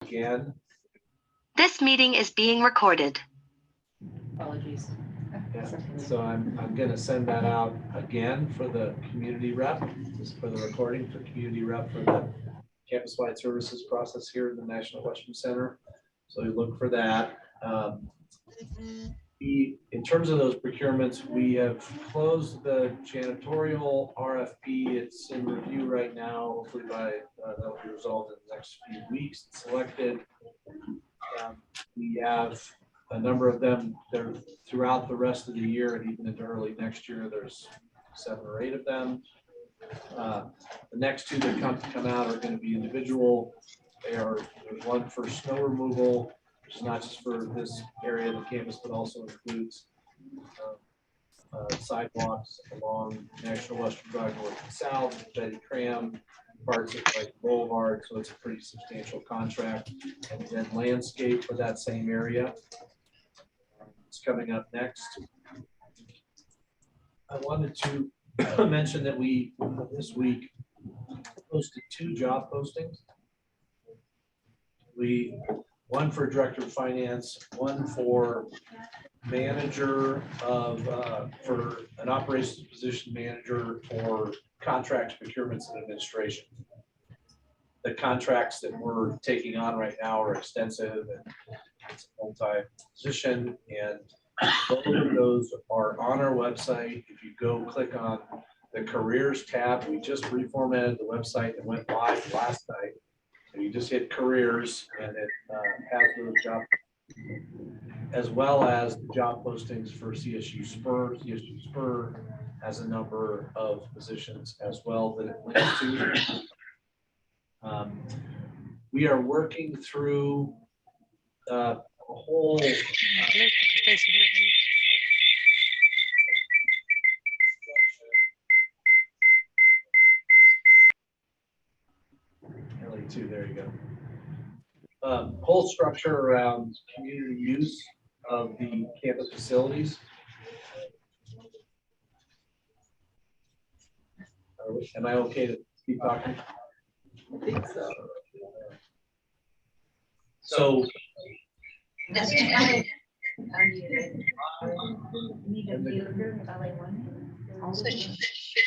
Again. This meeting is being recorded. Apologies. Yeah. So I'm going to send that out again for the community rep, just for the recording for community rep for the campus-wide services process here in the National Question Center. So you look for that. In terms of those procurements, we have closed the janitorial RFP. It's in review right now. Hopefully by that'll be resolved in the next few weeks. It's selected. We have a number of them. They're throughout the rest of the year and even into early next year. There's 7 or 8 of them. The next 2 that come out are going to be individual. There's one for snow removal, which is not just for this area of the campus, but also includes sidewalks along National Western Drive North and South, Betty Cram, parts of like Boulevard. So it's a pretty substantial contract. And then landscape for that same area. It's coming up next. I wanted to mention that we this week posted 2 job postings. One for director of finance, one for manager of for an operations position manager for contracts, procurements, and administration. The contracts that we're taking on right now are extensive and it's a multi-position, and both of those are on our website. If you go click on the careers tab, we just reformatted the website and went live last night. So you just hit careers and it has those job, as well as the job postings for CSU Spur. CSU Spur has a number of positions as well that it links to. We are working through a whole LA2, there you go. Whole structure around community use of the campus facilities. Am I okay to keep talking? I think so. So She's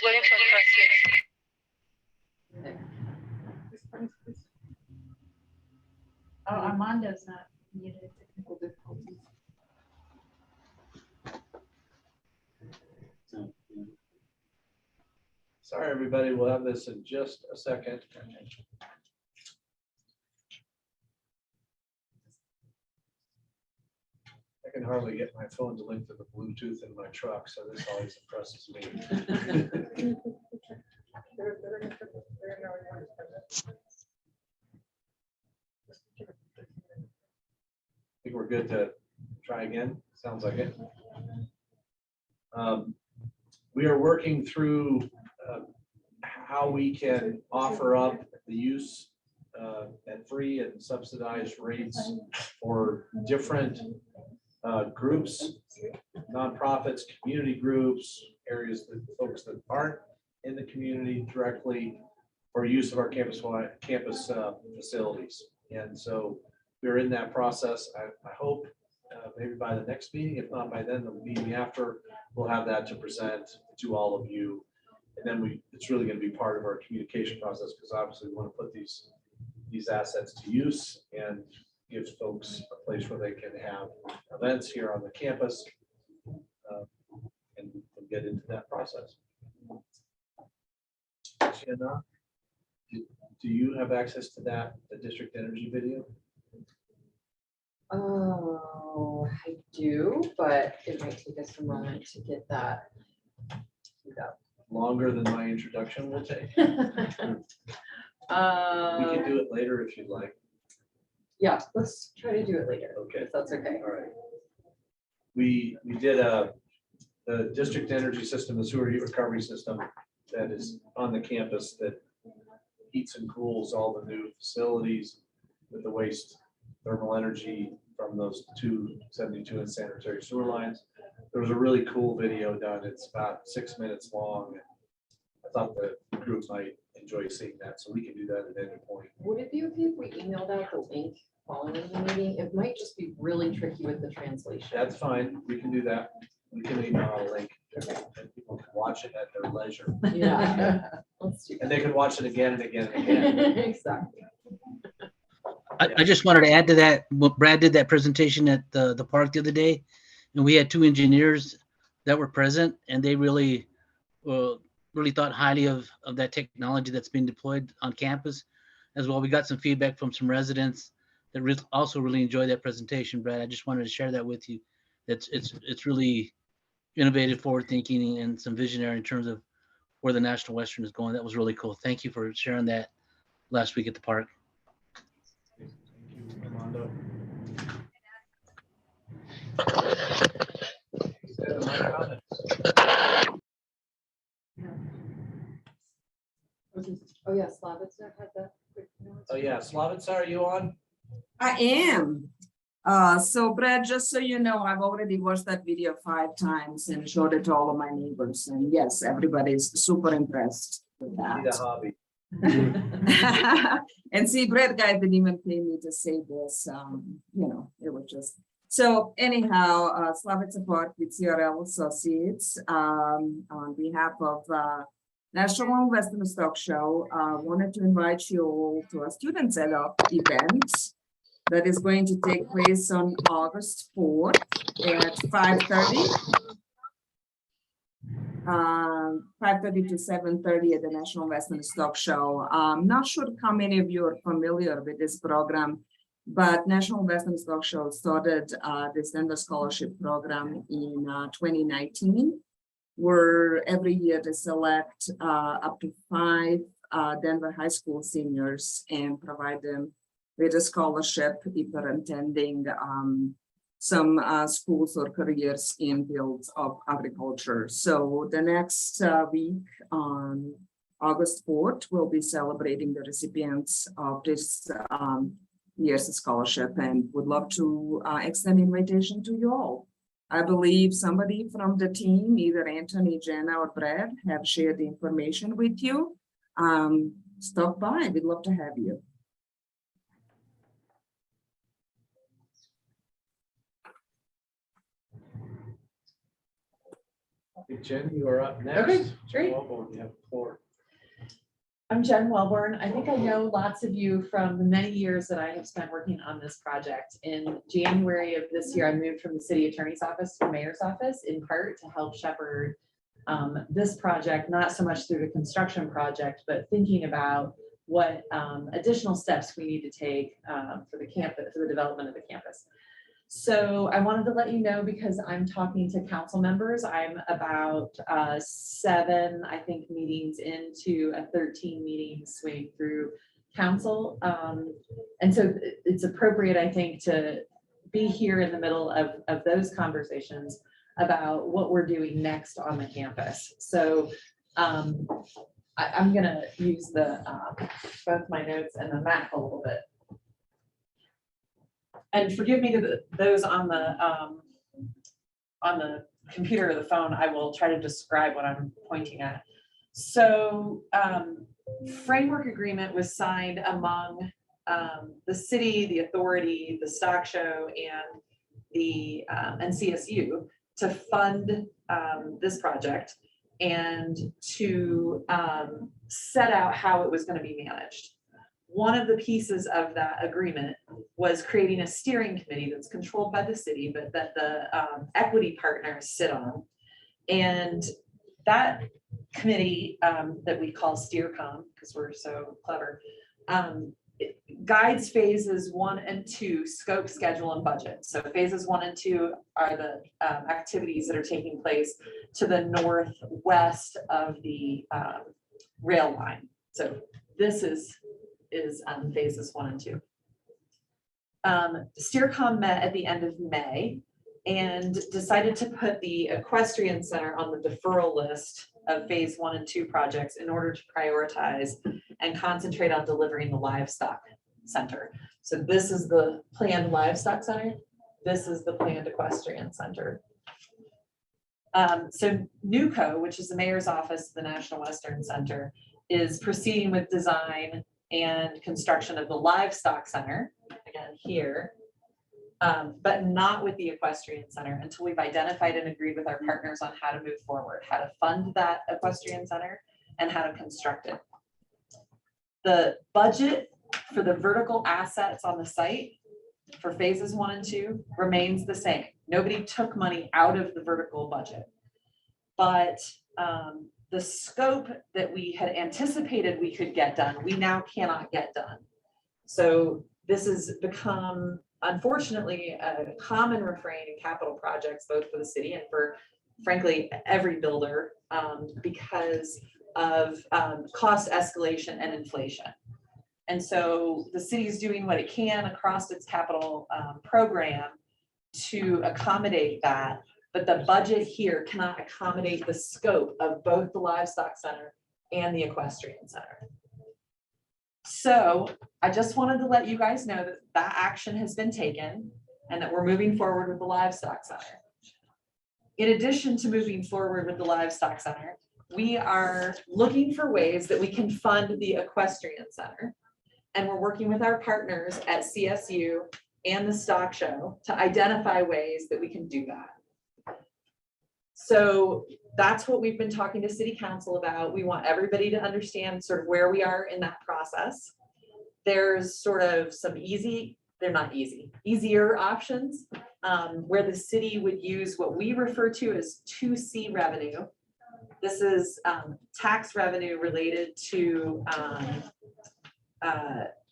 waiting for translation. Oh, Armando's not muted. sorry, everybody. We'll have this in just a second. I can hardly get my phone to link to the Bluetooth in my truck, so this always impresses me. I think we're good to try again. Sounds like it. We are working through how we can offer up the use at free and subsidized rates for different groups, nonprofits, community groups, areas that folks that aren't in the community directly for use of our campus facilities. And so we're in that process. I hope maybe by the next meeting, if not by then, the meeting after, we'll have that to present to all of you. And then it's really going to be part of our communication process, because obviously we want to put these assets to use and give folks a place where they can have events here on the campus and get into that process. Sienna, do you have access to that, the district energy video? Oh, I do, but it might take us a moment to get that queued up. Longer than my introduction will take. We can do it later if you'd like. Yeah, let's try to do it later. Okay. If that's okay. All right. We did the district energy system, the sewer heat recovery system that is on the campus that heats and cools all the new facilities with the waste thermal energy from those 272 and sanitary sewer lines. There was a really cool video done. It's about 6 minutes long. I thought the group might enjoy seeing that. So we can do that at any point. Would it be okay if we emailed out the link following the meeting? It might just be really tricky with the translation. That's fine. We can do that. We can email a link and people can watch it at their leisure. Yeah. Let's do And that. they can watch it again and again and again. Exactly. I just wanted to add to that. Brad did that presentation at the park the other day, and we had 2 engineers that were present, and they really thought highly of that technology that's being deployed on campus as well. We got some feedback from some residents that also really enjoyed that presentation, Brad. I just wanted to share that with you. It's really innovative, forward thinking, and some visionary in terms of where the National Western is going. That was really cool. Thank you for sharing that last week at the park. Thank you, Armando. Oh, yeah, Slavitzer had that. quick note. Oh, yeah. Slavitsa, are you on? I am. So Brad, just so you know, I've already watched that video 5 times and showed it to all of my neighbors. And yes, everybody's super impressed with Need a that. hobby. And see, Brad guy didn't even pay me to say this. It was just. So anyhow, Slavitsa Park with CRL Associates, on behalf of National Western Stock Show, wanted to invite you all to a student setup event that is going to take place on August 4th at 5:30. 5:30 to 7:30 at the National Western Stock Show. I'm not sure how many of you are familiar with this program, but National Western Stock Show started the Standard Scholarship Program in 2019, where every year they select up to 5 Denver high school seniors and provide them with a scholarship if they're attending some schools or careers in fields of agriculture. So the next week on August 4th, we'll be celebrating the recipients of this year's scholarship and would love to extend an invitation to you all. I believe somebody from the team, either Anthony, Jenna, or Brad, have shared the information with you. Stop by, we'd love to have you. Hey, Jen, you are up next. Okay, great. Welcome, you have the floor. I'm Jen Welborn. I think I know lots of you from the many years that I have spent working on this project. In January of this year, I moved from the city attorney's office to the mayor's office, in part to help shepherd this project, not so much through the construction project, but thinking about what additional steps we need to take for the campus, for the development of the campus. So I wanted to let you know, because I'm talking to council members, I'm about 7, I think, meetings into a 13 meeting swing through council. And so it's appropriate, I think, to be here in the middle of those conversations about what we're doing next on the campus. So I'm gonna use the both my notes and the map a little bit. And forgive me to those on the computer or the phone, I will try to describe what I'm pointing at. So framework agreement was signed among the city, the authority, the stock show, and the NCSU to fund this project and to set out how it was going to be managed. One of the pieces of that agreement was creating a steering committee that's controlled by the city, but that the equity partners sit on. And that committee that we call SteerCom, because we're so clever, it guides phases 1 and 2, scope, schedule, and budget. So phases 1 and 2 are the activities that are taking place to the northwest of the rail line. So this is phases 1 and 2. SteerCom met at the end of May and decided to put the equestrian center on the deferral list of phase 1 and 2 projects in order to prioritize and concentrate on delivering the livestock center. So this is the planned livestock center. This is the planned equestrian center. So NUCO, which is the mayor's office, the National Western Center, is proceeding with design and construction of the livestock center, again here, but not with the equestrian center until we've identified and agreed with our partners on how to move forward, how to fund that equestrian center and how to construct it. The budget for the vertical assets on the site for phases 1 and 2 remains the same. Nobody took money out of the vertical budget, but the scope that we had anticipated we could get done, we now cannot get done. So this has become, unfortunately, a common refrain in capital projects, both for the city and for, frankly, every builder, because of cost escalation and inflation. And so the city is doing what it can across its capital program to accommodate that. But the budget here cannot accommodate the scope of both the livestock center and the equestrian center. So I just wanted to let you guys know that that action has been taken and that we're moving forward with the livestock center. In addition to moving forward with the livestock center, we are looking for ways that we can fund the equestrian center. And we're working with our partners at CSU and the stock show to identify ways that we can do that. So that's what we've been talking to city council about. We want everybody to understand sort of where we are in that process. There's sort of some they're not easy, easier options where the city would use what we refer to as 2C revenue. This is tax revenue related to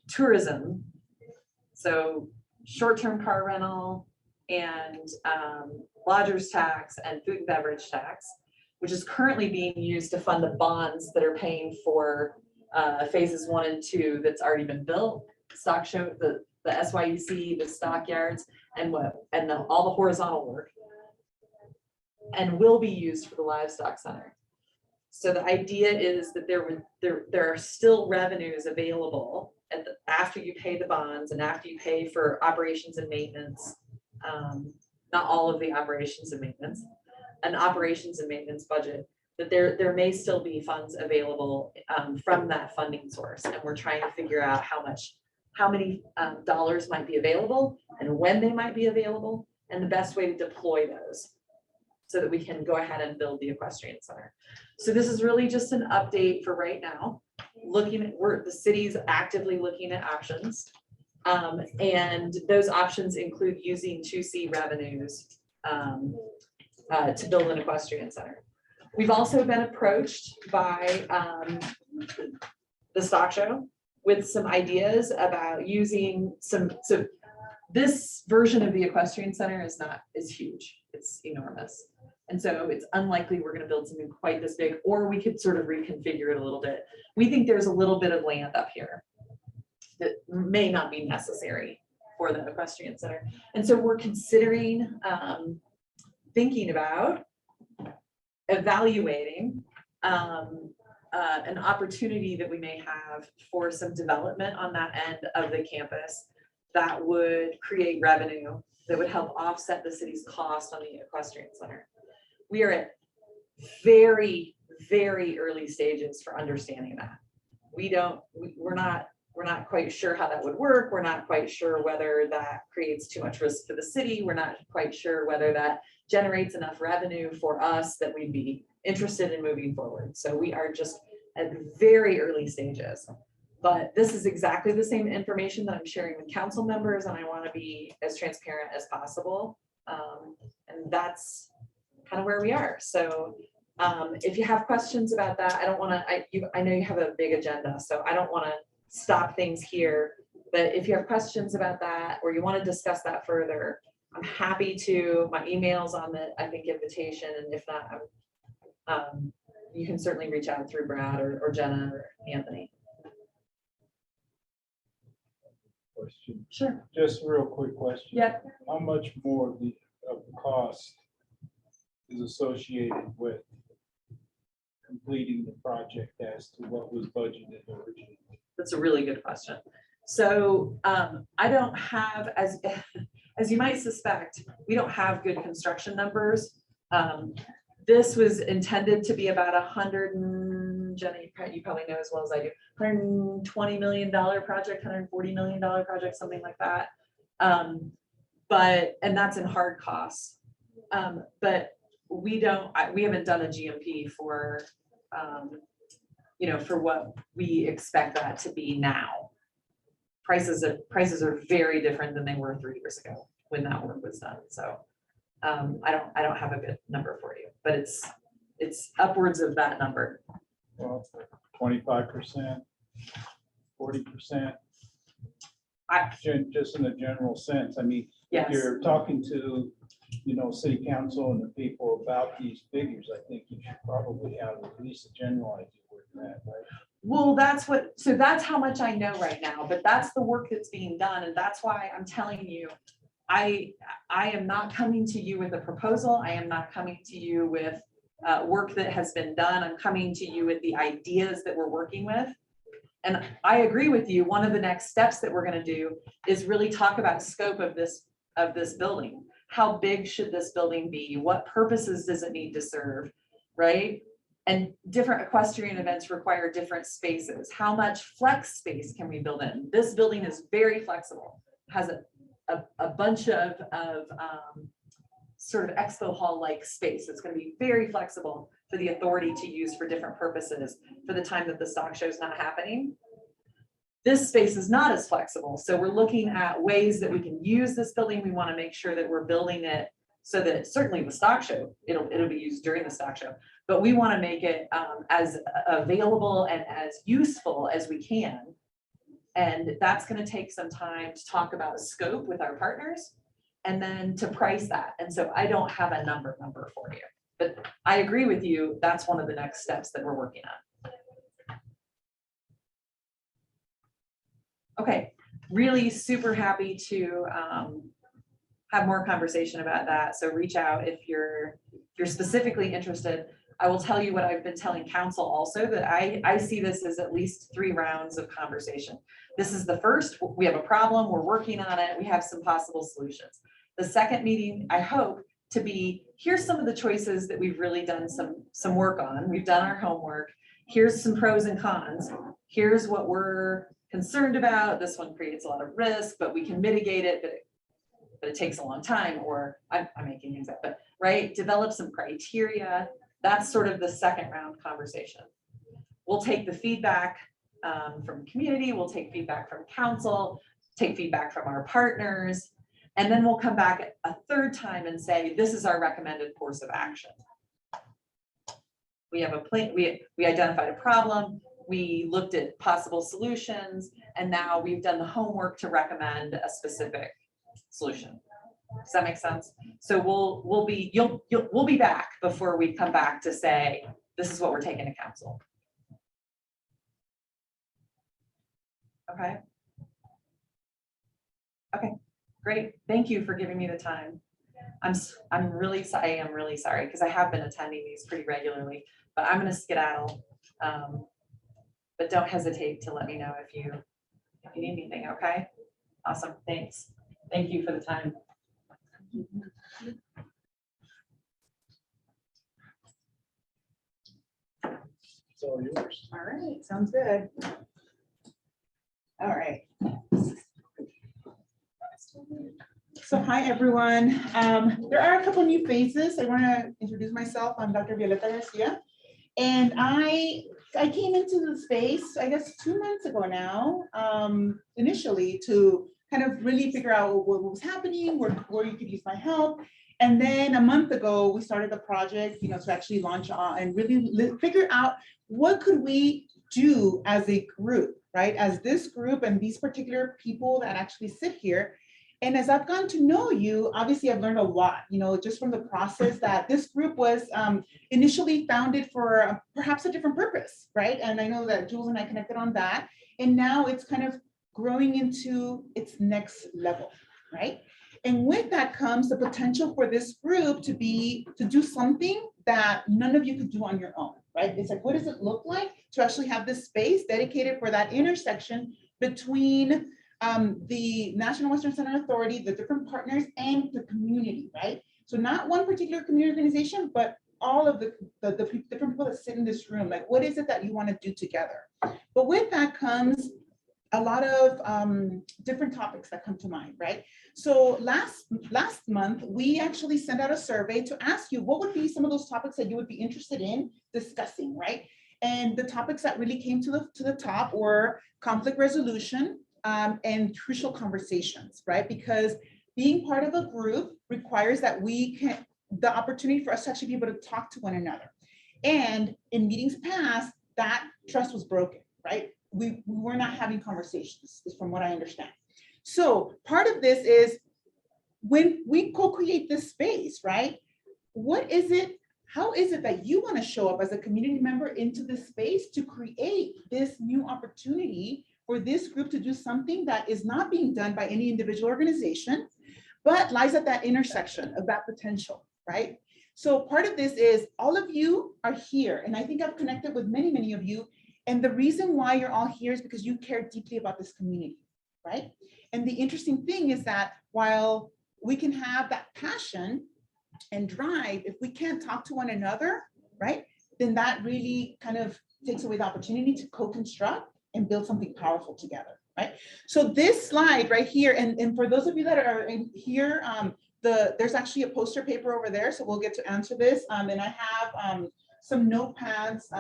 tourism. So short-term car rental and lodgers tax and food and beverage tax, which is currently being used to fund the bonds that are paying for phases 1 and 2 that's already been built, stock show, the SYUC, the stockyards, and all the horizontal work, and will be used for the livestock center. So the idea is that there are still revenues available after you pay the bonds and after you pay for operations and maintenance. Not all of the operations and maintenance, an operations and maintenance budget, that there may still be funds available from that funding source. And we're trying to figure out how many dollars might be available and when they might be available and the best way to deploy those so that we can go ahead and build the equestrian center. So this is really just an update for right now. The city's actively looking at options. And those options include using 2C revenues to build an equestrian center. We've also been approached by the stock show with some ideas about using so this version of the equestrian center is huge. It's enormous. And so it's unlikely we're going to build something quite this big, or we could sort of reconfigure it a little bit. We think there's a little bit of land up here that may not be necessary for the equestrian center. And so we're considering thinking about evaluating an opportunity that we may have for some development on that end of the campus that would create revenue that would help offset the city's cost on the equestrian center. We are at very, very early stages for understanding that. We're not quite sure how that would work. We're not quite sure whether that creates too much risk for the city. We're not quite sure whether that generates enough revenue for us that we'd be interested in moving forward. So we are just at very early stages. But this is exactly the same information that I'm sharing with council members, and I want to be as transparent as possible. And that's kind of where we are. So if you have questions about that, I don't want to, I know you have a big agenda, so I don't want to stop things here. But if you have questions about that, or you want to discuss that further, I'm happy to. My email's on the, I think, invitation. And if not, you can certainly reach out through Brad or Jenna or Anthony. Question. Sure. Just a real quick question. Yeah. How much more of the cost is associated with completing the project as to what was budgeted originally? That's a really good question. So I don't have, as you might suspect, we don't have good construction numbers. This was intended to be about $150 Jenny, you probably know as well as I do, $120 million project, $140 million project, something like that. And that's in hard costs. But we haven't done a GMP for, for what we expect that to be now. Prices are very different than they were 3 years ago when that work was done. So I don't have a good number for you, but it's upwards of that number. Well, 25%, 40%. Just in a general sense. I mean, if Yes. you're talking to, city council and the people about these figures, I think you should probably have at least a general idea where you're at, right? Well, that's how much I know right now, but that's the work that's being done. And that's why I'm telling you, I am not coming to you with a proposal. I am not coming to you with work that has been done. I'm coming to you with the ideas that we're working with. And I agree with you. One of the next steps that we're going to do is really talk about scope of this building. How big should this building be? What purposes does it need to serve, right? And different equestrian events require different spaces. How much flex space can we build in? This building is very flexible, has a bunch of sort of expo hall-like space. It's going to be very flexible for the authority to use for different purposes for the time that the stock show is not happening. This space is not as flexible. So we're looking at ways that we can use this building. We want to make sure that we're building it so that certainly the stock show, it'll be used during the stock show, but we want to make it as available and as useful as we can. And that's going to take some time to talk about scope with our partners and then to price that. And so I don't have a number for you, but I agree with you. That's one of the next steps that we're working on. Okay, really super happy to have more conversation about that. So reach out if you're specifically interested. I will tell you what I've been telling council also, that I see this as at least 3 rounds of conversation. This is the first. We have a problem, we're working on it, we have some possible solutions. The second meeting, I hope to be, here's some of the choices that we've really done some work on. We've done our homework. Here's some pros and cons. Here's what we're concerned about. This one creates a lot of risk, but we can mitigate it, but it takes a long time, or I'm making things up, but right, develop some criteria. That's sort of the second round conversation. We'll take the feedback from community, we'll take feedback from council, take feedback from our partners, and then we'll come back a third time and say, this is our recommended course of action. We have a plan, we identified a problem, we looked at possible solutions, and now we've done the homework to recommend a specific solution. Does that make sense? So we'll be back before we come back to say, this is what we're taking to council. Okay. Okay, great. Thank you for giving me the time. I am really sorry because I have been attending these pretty regularly, but I'm going to skedaddle. But don't hesitate to let me know if you need anything. Okay. Awesome. Thanks. Thank you for the time. It's all yours. All right, sounds good. All right. So hi, everyone. There are a couple new faces. I want to introduce myself. I'm Dr. Violeta Garcia. And I came into the space, I guess, 2 months ago now, initially to kind of really figure out what was happening, where you could use my help. And then a month ago, we started the project, to actually launch on and really figure out what could we do as a group, right? As this group and these particular people that actually sit here. And as I've gotten to know you, obviously I've learned a lot, just from the process that this group was initially founded for perhaps a different purpose, right? And I know that Jules and I connected on that. And now it's kind of growing into its next level, right? And with that comes the potential for this group to do something that none of you could do on your own, right? It's like, what does it look like to actually have this space dedicated for that intersection between the National Western Center Authority, the different partners, and the community, right? So not one particular community organization, but all of the different people that sit in this room, like, what is it that you want to do together? But with that comes a lot of different topics that come to mind, right? So last month, we actually sent out a survey to ask you what would be some of those topics that you would be interested in discussing, right? And the topics that really came to the top were conflict resolution and crucial conversations, right? Because being part of a group requires that the opportunity for us to actually be able to talk to one another. And in meetings past, that trust was broken, right? We were not having conversations, is from what I understand. So part of this is when we co-create this space, right? How is it that you want to show up as a community member into this space to create this new opportunity for this group to do something that is not being done by any individual organization, but lies at that intersection of that potential, right? So part of this is all of you are here, and I think I've connected with many, many of you. And the reason why you're all here is because you care deeply about this community, right? And the interesting thing is that while we can have that passion and drive, if we can't talk to one another, right, then that really kind of takes away the opportunity to co-construct and build something powerful together, right? So this slide right here, and for those of you that are in here, there's actually a poster paper over there, so we'll get to answer this. And I have some notepads.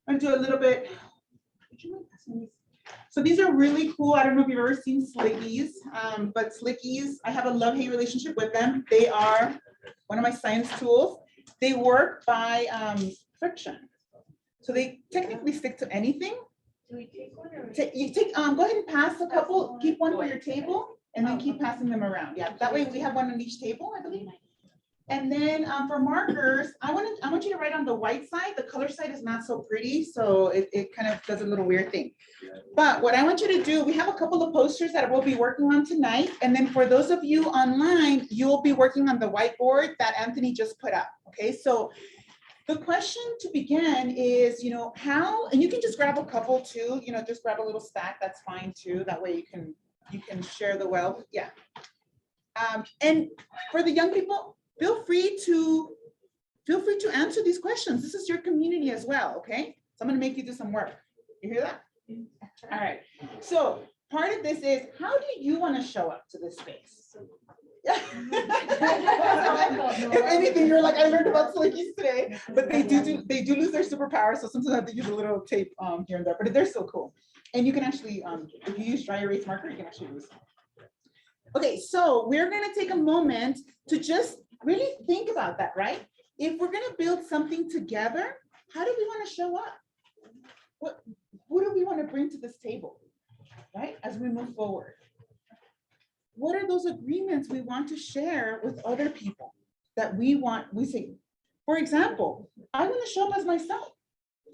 I'll do a little bit. So these are really cool. I don't know if you've ever seen Slickies, but Slickies, I have a love-hate relationship with them. They are one of my science tools. They work by friction. So they technically stick to anything. Do we take one or? You take, go ahead and pass a couple, keep one for your table, and then keep passing them around. Yeah, that way we have one on each table, I believe. And then for markers, I want you to write on the white side. The color side is not so pretty, so it kind of does a little weird thing. But what I want you to do, we have a couple of posters that we'll be working on tonight. And then for those of you online, you'll be working on the whiteboard that Anthony just put up, okay? So the question to begin is, how, and you can just grab a couple too, just grab a little stack, that's fine too. That way you can share the wealth, yeah. And for the young people, feel free to answer these questions. This is your community as well, okay? So I'm gonna make you do some work. You hear that? All right. So part of this is, how do you want to show up to this space? If anything, you're like, I learned about Slickies today, but they do lose their superpower. So sometimes I have to use a little tape here and there, but they're still cool. And you can actually, if you use dry erase marker, you can actually use them. Okay, so we're gonna take a moment to just really think about that, right? If we're gonna build something together, how do we want to show up? Who do we want to bring to this table, right? As we move forward. What are those agreements we want to share with other people that we say, for example, I want to show up as myself,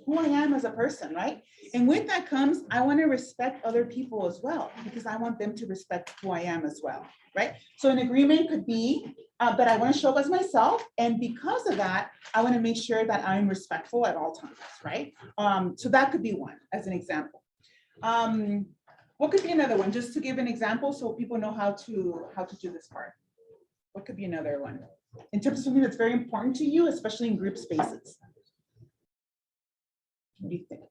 who I am as a person, right? And with that comes, I want to respect other people as well, because I want them to respect who I am as well, right? So an agreement could be that I want to show up as myself. And because of that, I want to make sure that I'm respectful at all times, right? So that could be one as an example. What could be another one? Just to give an example so people know how to do this part. What could be another one? In terms of something that's very important to you, especially in group spaces. What do you think?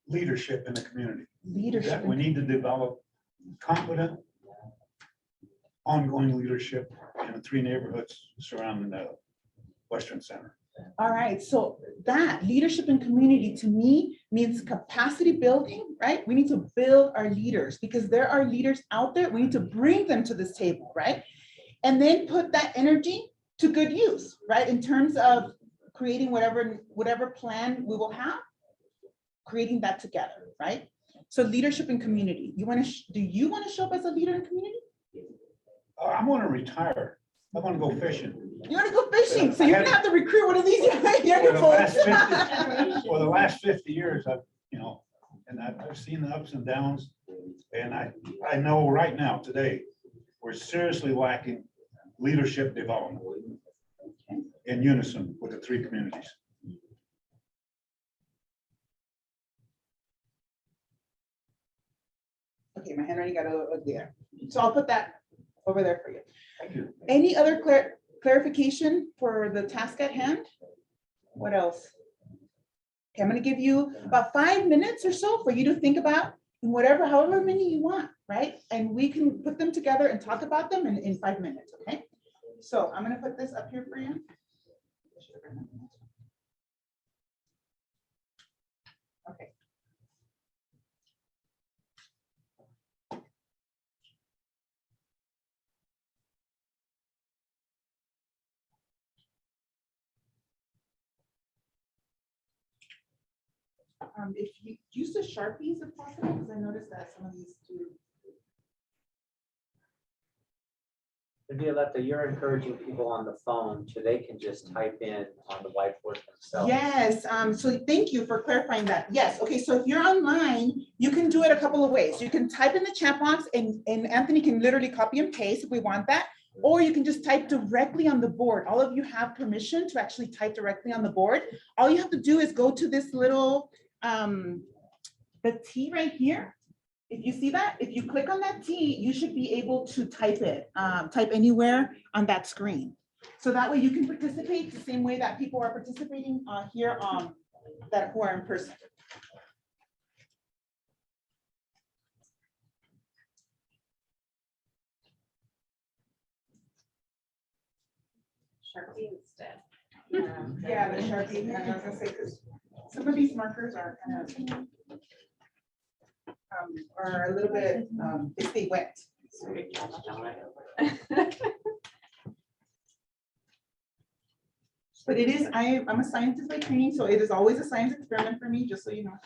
Leadership in the community. Leadership. We need to develop competent, ongoing leadership in the 3 neighborhoods surrounding the Western Center. All right, so that leadership in community to me means capacity building, right? We need to build our leaders because there are leaders out there. We need to bring them to this table, right? And then put that energy to good use, right? In terms of creating whatever plan we will have, creating that together, right? So leadership in community. Do you want to show up as a leader in community? I want to retire. I want to go fishing. You want to go fishing, so you're gonna have to recruit one of these young folks. For the last 50 years, I've seen the ups and downs, and I know right now, today, we're seriously lacking leadership development in unison with the 3 communities. Okay, my handwriting got a little ugly there. So I'll put that over there for you. Thank you. Any other clarification for the task at hand? What else? Okay, I'm gonna give you about 5 minutes or so for you to think about whatever, however many you want, right? And we can put them together and talk about them in 5 minutes, okay? So I'm gonna put this up here for you. Okay. If you use the Sharpies if possible, because I noticed that some of these do. Violetta, you're encouraging people on the phone so they can just type in on the whiteboard themselves. Yes, so thank you for clarifying that. Yes, okay, so if you're online, you can do it a couple of ways. You can type in the chat box and Anthony can literally copy and paste if we want that. Or you can just type directly on the board. All of you have permission to actually type directly on the board. All you have to do is go to this little, the T right here. If you see that, if you click on that T, you should be able to type it, type anywhere on that screen. So that way you can participate the same way that people are participating here that who are in person. Sharpie instead. Yeah, the Sharpie, I was gonna say, because some of these markers are kind of are a little bit, they stay wet. But it is, I'm a scientist by training, so it is always a science experiment for me, just so you know.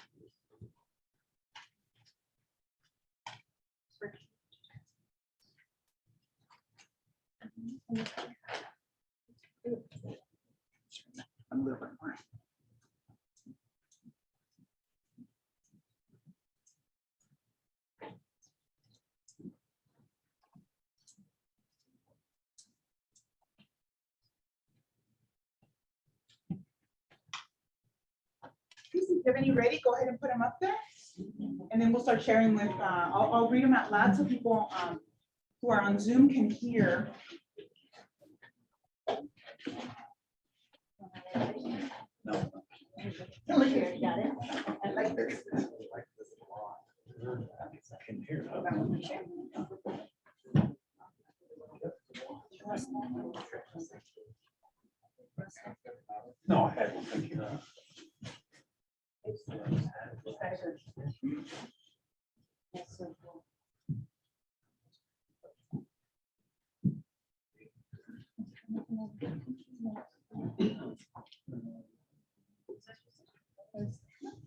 A little bit more. If you have any ready, go ahead and put them up there. And then we'll start sharing with, I'll read them out loud so people who are on Zoom can hear. No. Look here, got it. I like this. I can hear. No, I haven't. Thank you.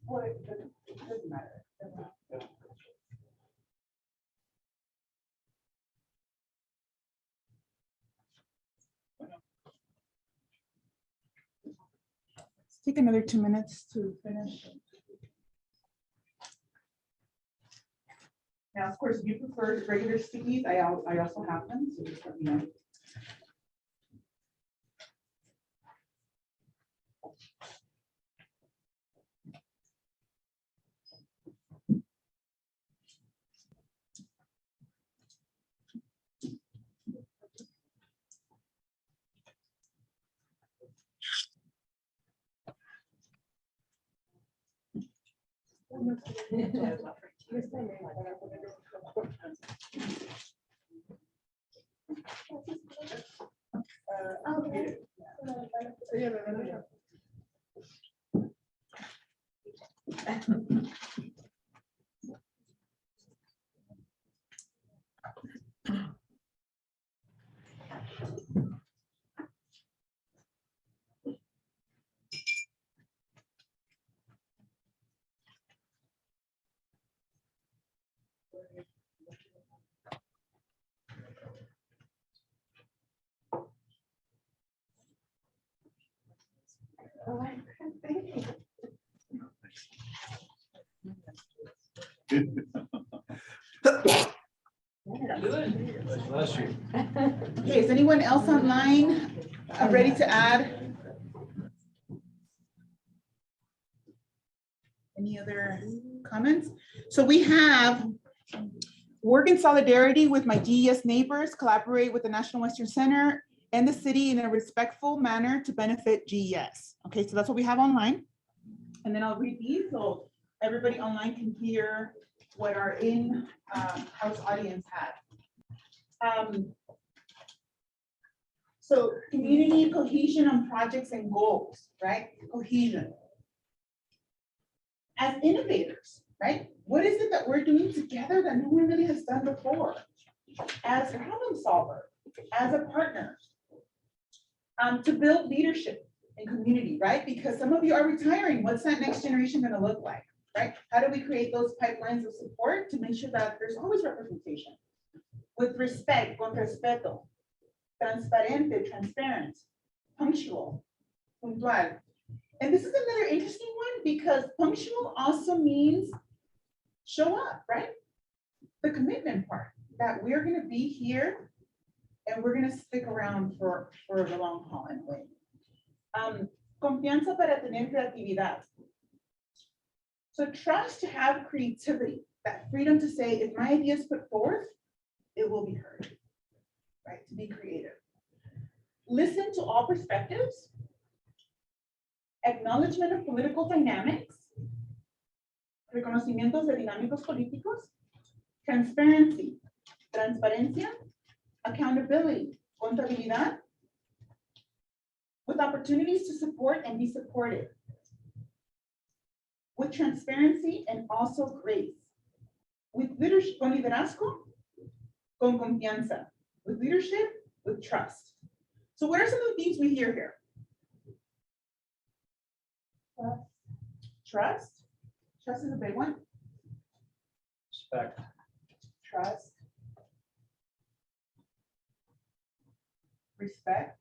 Well, it doesn't matter. Let's take another 2 minutes to finish. Now, of course, if you prefer regular stickies, I also have them, so just let me know. Bless you. Okay, is anyone else online ready to add? Any other comments? So we have work in solidarity with my GES neighbors, collaborate with the National Western Center and the city in a respectful manner to benefit GES. Okay, so that's what we have online. And then I'll read these so everybody online can hear what our in-house audience had. So community cohesion on projects and goals, right? Cohesion. As innovators, right? What is it that we're doing together that no one really has done before? As a problem solver, as a partner, to build leadership and community, right? Because some of you are retiring. What's that next generation going to look like, right? How do we create those pipelines of support to make sure that there's always representation? With respect, con respeto, transparente, transparent, punctual, puntual. And this is another interesting one because punctual also means show up, right? The commitment part, that we're going to be here and we're going to stick around for the long haul and win. Confianza para tener creatividad. So trust to have creativity, that freedom to say, if my idea is put forth, it will be heard, right? To be creative. Listen to all perspectives. Acknowledgement of political dynamics. Reconocimientos de dinámicos políticos. Transparency, transparencia. Accountability, contabilidad. With opportunities to support and be supported. With transparency and also grace. With leadership, con liderazgo, con confianza. With leadership, with trust. So what are some of the themes we hear here? Trust. Trust is a big one. Respect. Trust. Respect.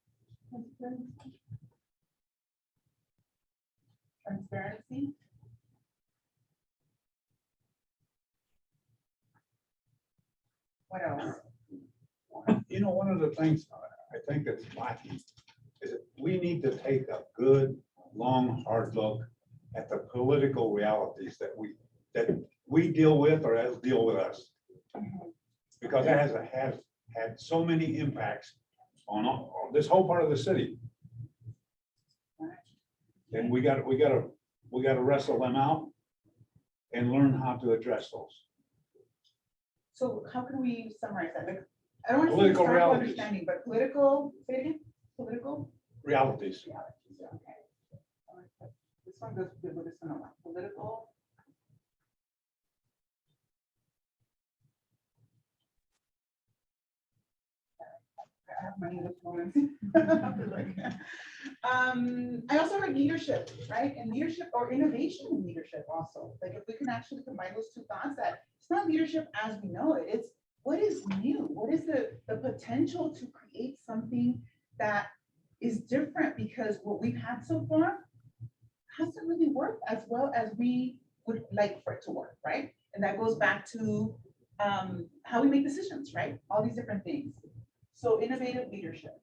Transparency. What else? You know, one of the things I think that's lacking is that we need to take a good, long, hard look at the political realities that we deal with or as deal with us. Because that has had so many impacts on this whole part of the city. And we gotta wrestle them out and learn how to address those. So how can we summarize that? Like, I don't want to say Political historical realities. understanding, but political, say it again, political Realities. realities, okay. This one goes good with this one, political. I have many of those moments. I also heard leadership, right? And leadership or innovation in leadership also. Like if we can actually combine those two thoughts, that it's not leadership as we know it, it's what is new? What is the potential to create something that is different, because what we've had so far hasn't really worked as well as we would like for it to work, right? And that goes back to how we make decisions, right? All these different things. So innovative leadership.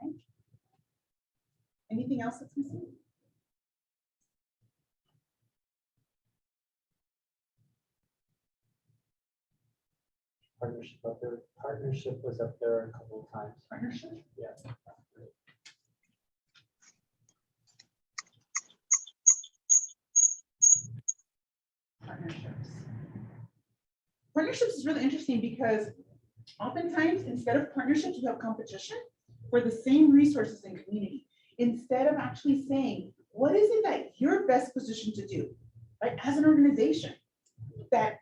Okay. Anything else that's missing? Partnership up there. Partnership was up there a couple of times. Partnership? Yeah. Partnerships. Partnerships is really interesting because oftentimes instead of partnerships, we have competition for the same resources and community. Instead of actually saying, what is it that you're best positioned to do, right? As an organization, that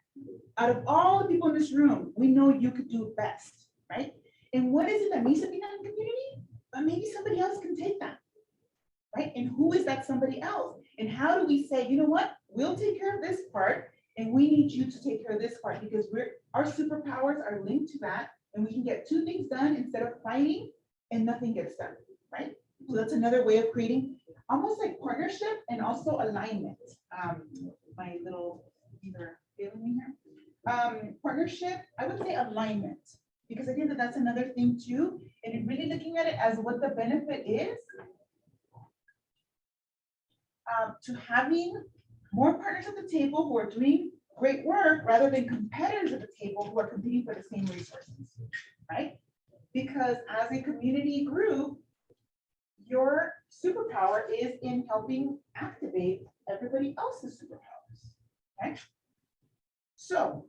out of all the people in this room, we know you could do it best, right? And what is it that needs to be done in the community? But maybe somebody else can take that, right? And who is that somebody else? And how do we say, you know what? We'll take care of this part, and we need you to take care of this part, because our superpowers are linked to that, and we can get two things done instead of fighting and nothing gets done, right? So that's another way of creating almost like partnership and also alignment. My little either failing me here. Partnership, I would say alignment. Because I think that that's another thing too, and really looking at it as what the benefit is to having more partners at the table who are doing great work rather than competitors at the table who are competing for the same resources, right? Because as a community group, your superpower is in helping activate everybody else's superpowers, okay? So,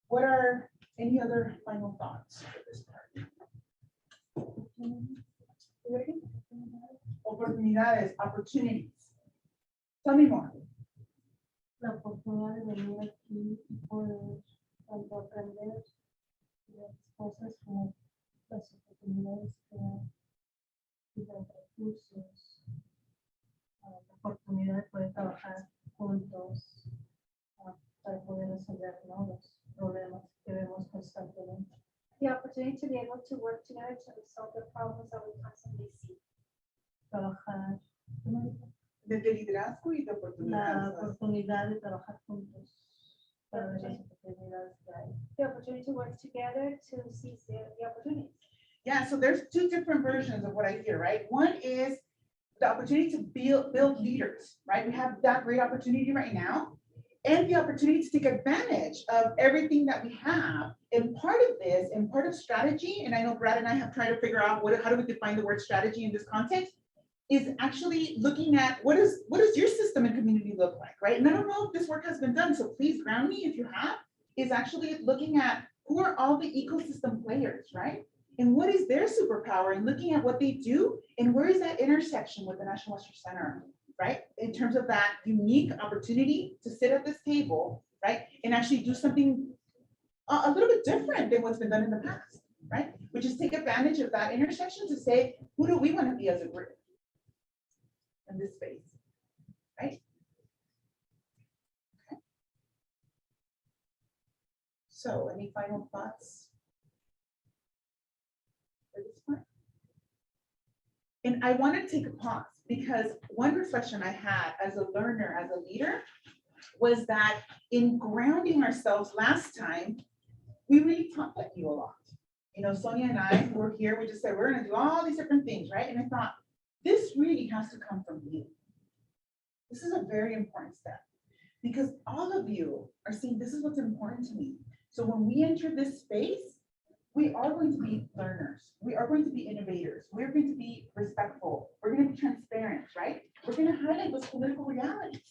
what are any other final thoughts for this part? Oportunidades, opportunities. Tell me more. La oportunidad de venir aquí y poder tanto aprender las cosas como las oportunidades que y los recursos, la oportunidad de poder trabajar juntos para poder resolver, ¿no?, los problemas que vemos constantemente. The opportunity to be able to work together to resolve the problems that we constantly see. Trabajar, De liderazgo y de la oportunidades. oportunidad de trabajar juntos para ver las oportunidades que hay. The opportunity to work together to seize the opportunities. Yeah, so there's two different versions of what I hear, right? One is the opportunity to build leaders, right? We have that great opportunity right now. And the opportunity to take advantage of everything that we have. And part of this, and part of strategy, and I know Brad and I have tried to figure out how do we define the word strategy in this context, is actually looking at what does your system and community look like, right? And I don't know if this work has been done, so please ground me if you have, is actually looking at who are all the ecosystem players, right? And what is their superpower, and looking at what they do, and where is that intersection with the National Western Center, right? In terms of that unique opportunity to sit at this table, right? And actually do something a little bit different than what's been done in the past, right? Which is take advantage of that intersection to say, who do we want to be as a group in this space, right? Okay. So any final thoughts for this part? And I want to take a pause because one reflection I had as a learner, as a leader, was that in grounding ourselves last time, we really talked at you a lot. You know, Sonia and I who were here, we just said, we're going to do all these different things, right? And I thought, this really has to come from you. This is a very important step because all of you are saying, this is what's important to me. So when we enter this space, we are going to be learners. We are going to be innovators. We're going to be respectful. We're going to be transparent, right? We're going to highlight those political realities.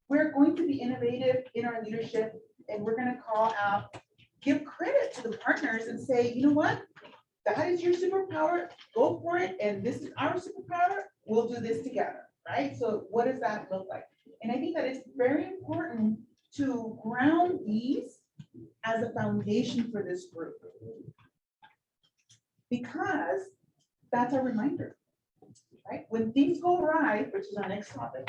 We're going to be innovative in our leadership, and we're going to call out, give credit to the partners and say, you know what? That is your superpower. Go for it. And this is our superpower. We'll do this together, right? So what does that look like? And I think that it's very important to ground these as a foundation for this group. Because that's our reminder, right? When things go awry, which is our next topic,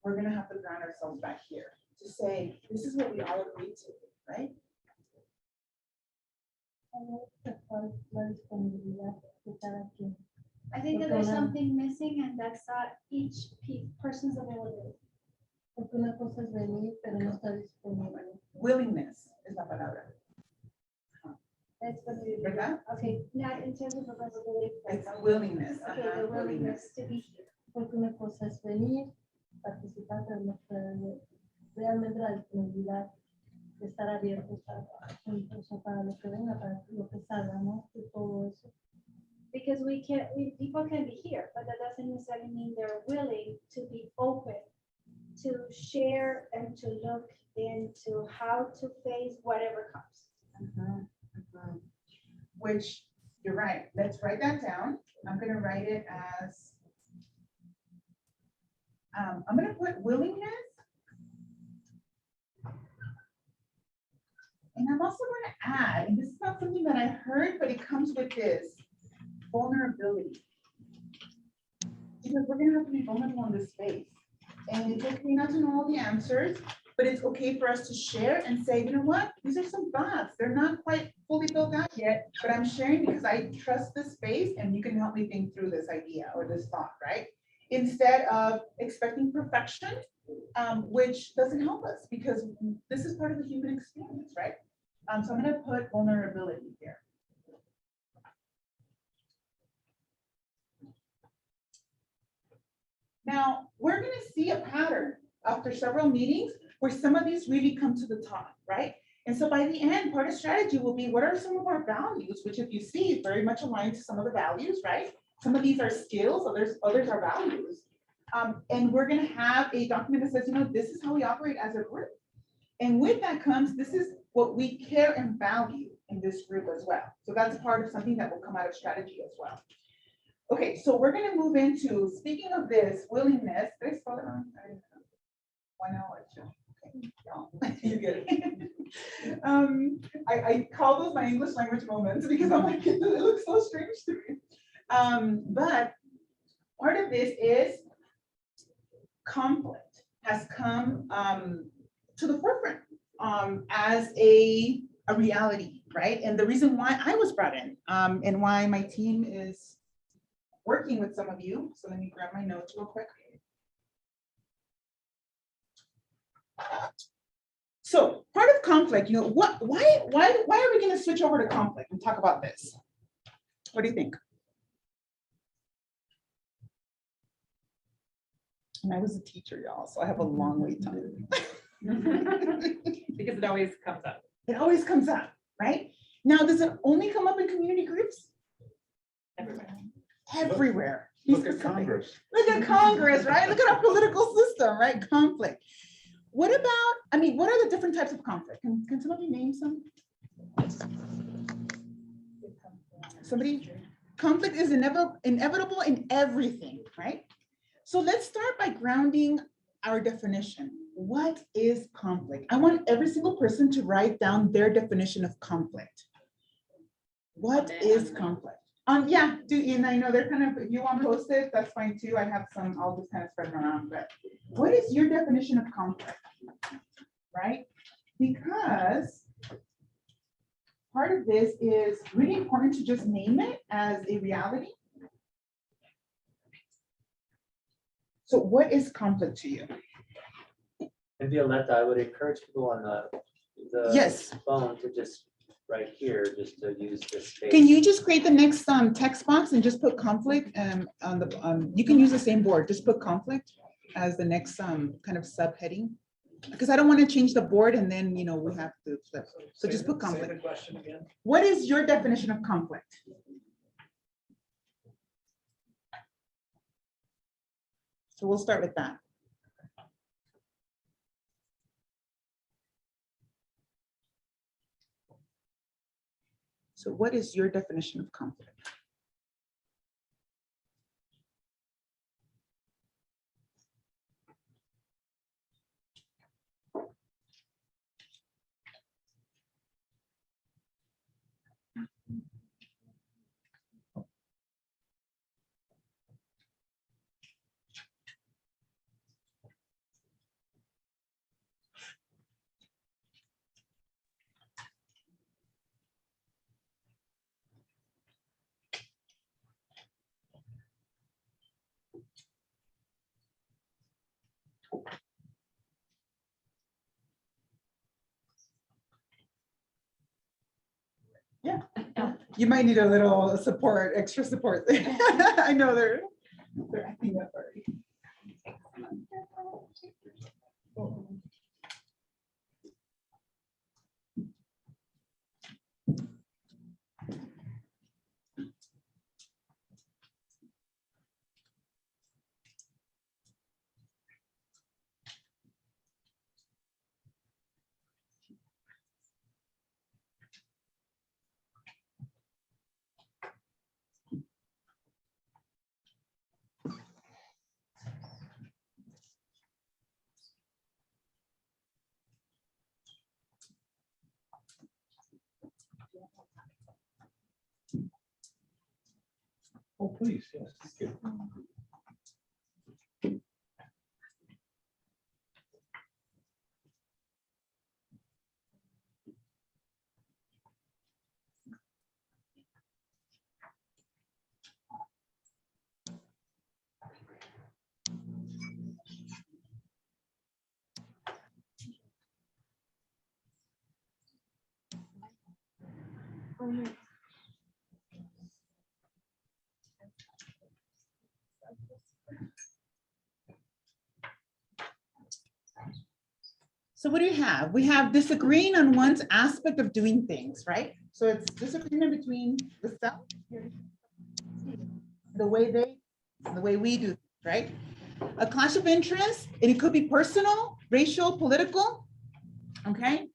we're gonna have to ground ourselves back here to say, this is what we all agreed to, right? I think that there's something missing, and that's each person's availability. Porque una cosa es venir, pero no está disponible. Willingness is la palabra. That's what we ¿Verdad? Okay, not in terms of availability. It's willingness. Okay, the willingness to be here. Porque una cosa es venir, participar, pero no realmente la disponibilidad de estar abiertos para juntos o para lo que venga, para lo que salga, ¿no? De todo eso. Because people can be here, but that doesn't necessarily mean they're willing to be open to share and to look into how to face whatever comes. Which, you're right, let's write that down. I'm gonna write it as, I'm gonna put willingness. And I'm also gonna add, and this is not something that I heard, but it comes with this, vulnerability. Because we're gonna have to be vulnerable in this space. And it's okay not to know all the answers, but it's okay for us to share and say, you know what, these are some thoughts. They're not quite fully built out yet, but I'm sharing because I trust this space and you can help me think through this idea or this thought, right? Instead of expecting perfection which doesn't help us because this is part of the human experience, right? So I'm gonna put vulnerability here. Now, we're gonna see a pattern after several meetings where some of these really come to the top, right? And so by the end, part of strategy will be what are some of our values, which if you see is very much aligned to some of the values, right? Some of these are skills, others are values. And we're gonna have a document that says, you know, this is how we operate as a group. And with that comes, this is what we care and value in this group as well. So that's part of something that will come out of strategy as well. Okay, so we're gonna move into, speaking of this, willingness. Did I spell it wrong? I didn't know. Why now? Okay, no, you get it. I call those my English language moments because I'm like, it looks so strange to me. But part of this is conflict has come to the forefront as a reality, right? And the reason why I was brought in and why my team is working with some of you. So let me grab my notes real quick. So part of conflict, you know, why are we going to switch over to conflict and talk about this? What do you think? And I was a teacher, y'all, so I have a long wait time. Because it always comes up. It always comes up, right? Now, does it only come up in community groups? Everywhere. Everywhere. Look at Congress. Look at Congress, right? Look at our political system, right? Conflict. What about, I mean, what are the different types of conflict? Can somebody name some? Somebody? Conflict is inevitable in everything, right? So let's start by grounding our definition. What is conflict? I want every single person to write down their definition of conflict. What is conflict? Yeah, and I know they're kind of, if you want to post it, that's fine too. I have some, I'll just kind of spread them around, but what is your definition of conflict? Right? Because part of this is really important to just name it as a reality. So what is conflict to you? And Violetta, I would encourage people on the Yes. phone to just right here, just to use this space. Can you just create the next text box and just put conflict on the, you can use the same board, just put conflict as the next kind of subheading. Because I don't want to change the board and then, you know, we have to flip. So just put conflict. Say the question again. What is your definition of conflict? So we'll start with that. So what is your definition of conflict? Yeah, you might need a little support, extra support. I know they're acting up already. Oh, please, yes. Thank you. So what do you have? We have disagreeing on one's aspect of doing things, right? So it's disagreement between the self, the way we do, right? A clash of interests, and it could be personal, racial, political. Okay.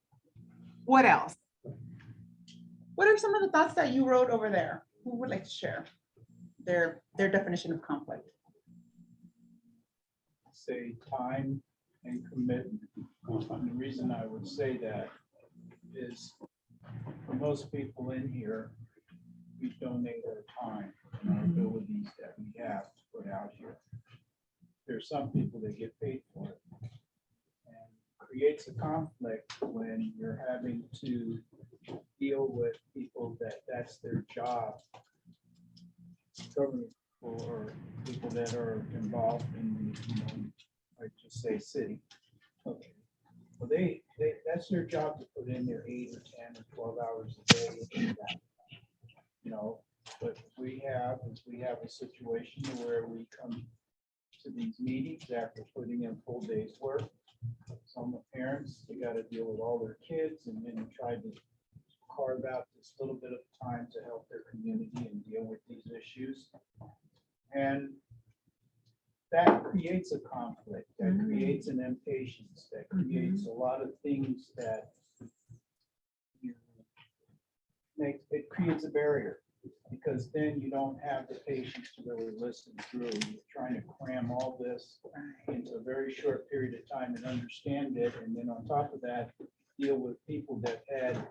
What else? What are some of the thoughts that you wrote over there? Who would like to share their definition of conflict? Say time and commitment. And the reason I would say that is for most people in here, we donate our time and our abilities that we have to put out here. There's some people that get paid for it. And creates a conflict when you're having to deal with people that's their job. Government people or people that are involved in, I just say city. Okay. Well, that's their job to put in their 8 or 10 or 12 hours a day. But we have a situation where we come to these meetings after putting in full day's work. Some parents, they got to deal with all their kids and then try to carve out this little bit of time to help their community and deal with these issues. And that creates a conflict, that creates an impatience, that creates a lot of things that it creates a barrier, because then you don't have the patience to really listen through. You're trying to cram all this into a very short period of time and understand it. And then on top of that, deal with people that had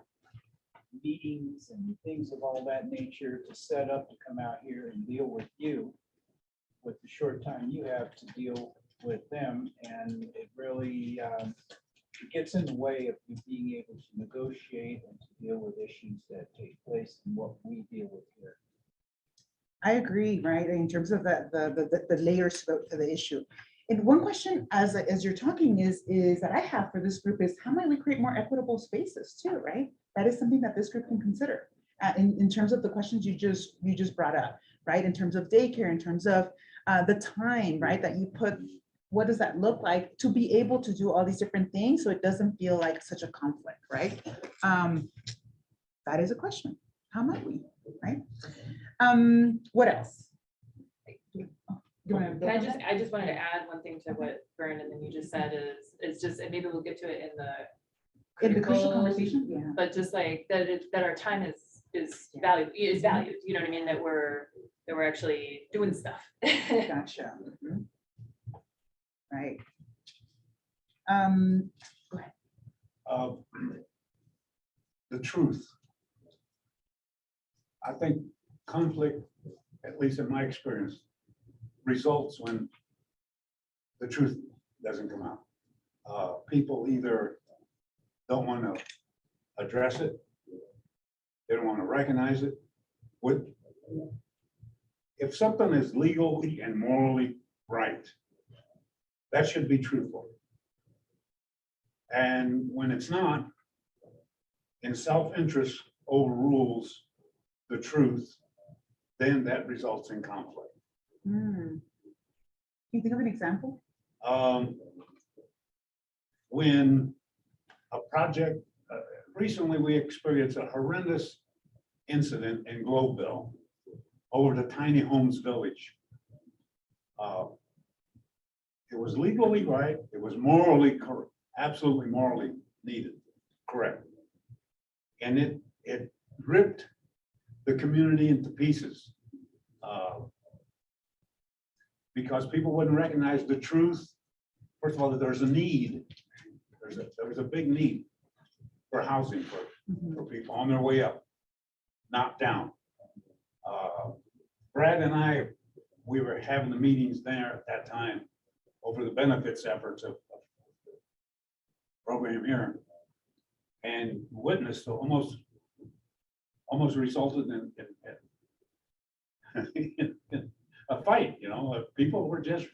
meetings and things of all that nature to set up to come out here and deal with you with the short time you have to deal with them. And it really it gets in the way of you being able to negotiate and to deal with issues that take place and what we deal with here. I agree, right? In terms of the layers to the issue. And one question as you're talking is that I have for this group is how might we create more equitable spaces too, right? That is something that this group can consider in terms of the questions you just brought up, right? In terms of daycare, in terms of the time, right? That you put, what does that look like to be able to do all these different things so it doesn't feel like such a conflict, right? That is a question. How might we, right? What else? I just wanted to add one thing to what Vern and then you just said is just, and maybe we'll get to it in the crucial conversation, yeah. but just like that our time is valued, you know what I mean? That we're actually doing stuff. Gotcha. Right. Go ahead. The truth. I think conflict, at least in my experience, results when the truth doesn't come out. People either don't want to address it, they don't want to recognize it. If something is legally and morally right, that should be truthful. And when it's not, and self-interest overrules the truth, then that results in conflict. Can you think of an example? When a project, recently we experienced a horrendous incident in Globeville over the Tiny Homes Village. It was legally right, it was morally correct, absolutely morally needed, correct. And it ripped the community into pieces. Because people wouldn't recognize the truth. First of all, that there's a need. There was a big need for housing for people on their way up, not down. Brad and I, we were having the meetings there at that time over the benefits efforts of program here, and witnessed almost resulted in a fight. People were just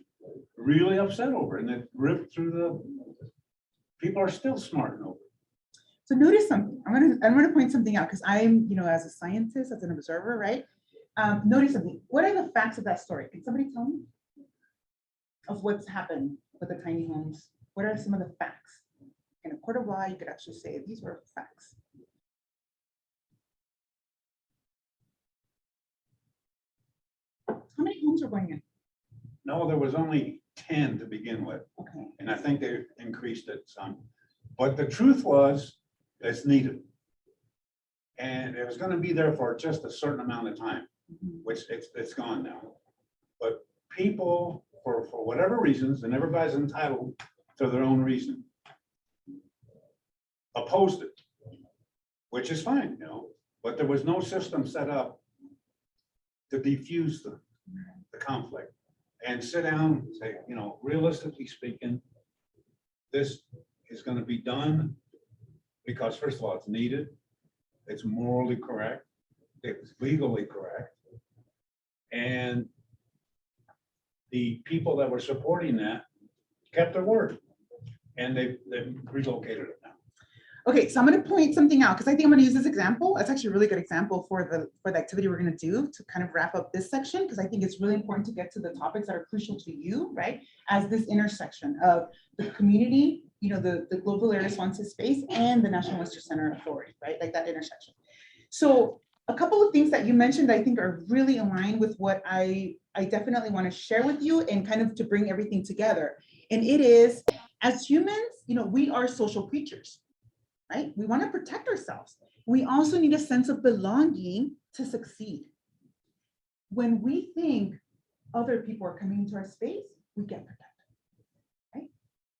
really upset over it, and it ripped through people are still smarting over it. So notice something. I'm gonna point something out because I'm, as a scientist, as an observer, right? Notice something. What are the facts of that story? Can somebody tell me? Of what's happened with the tiny homes? What are some of the facts? In a court of law, you could actually say these were facts. How many homes are going in? No, there was only 10 to begin with, Okay. and I think they increased it some. But the truth was, it's needed. And it was gonna be there for just a certain amount of time, which it's gone now. But people, for whatever reasons, and everybody's entitled to their own reason, opposed it, which is fine, but there was no system set up to defuse the conflict and sit down and say, realistically speaking, this is going to be done because first of all, it's needed, it's morally correct, it's legally correct, and the people that were supporting that kept their word, and they've relocated it now. Okay, so I'm going to point something out because I think I'm going to use this example. It's actually a really good example for the activity we're going to do to kind of wrap up this section, because I think it's really important to get to the topics that are crucial to you, right? As this intersection of the community, the global air responsive space and the National Oyster Center Authority, right? Like that intersection. So a couple of things that you mentioned, I think are really aligned with what I definitely want to share with you and kind of to bring everything together. And it is, as humans, we are social creatures. Right? We want to protect ourselves. We also need a sense of belonging to succeed. When we think other people are coming into our space, we get protected. Right?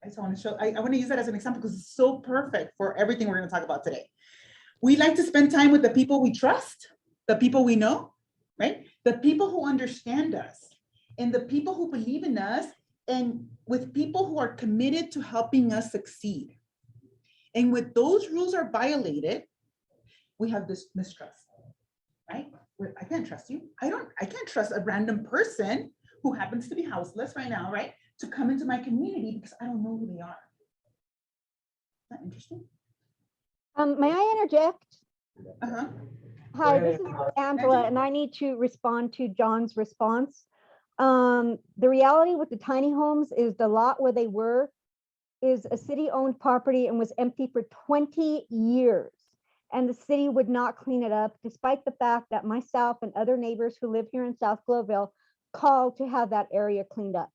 I just want to show, I want to use that as an example because it's so perfect for everything we're going to talk about today. We like to spend time with the people we trust, the people we know, right? The people who understand us, and the people who believe in us, and with people who are committed to helping us succeed. And when those rules are violated, we have this mistrust, right? I can't trust you. I can't trust a random person who happens to be houseless right now, right? To come into my community because I don't know who they are. Is that interesting? May I interject? Uh-huh. Hi, this is Angela, and I need to respond to John's response. The reality with the tiny homes is the lot where they were is a city-owned property and was empty for 20 years. And the city would not clean it up, despite the fact that myself and other neighbors who live here in South Globeville called to have that area cleaned up.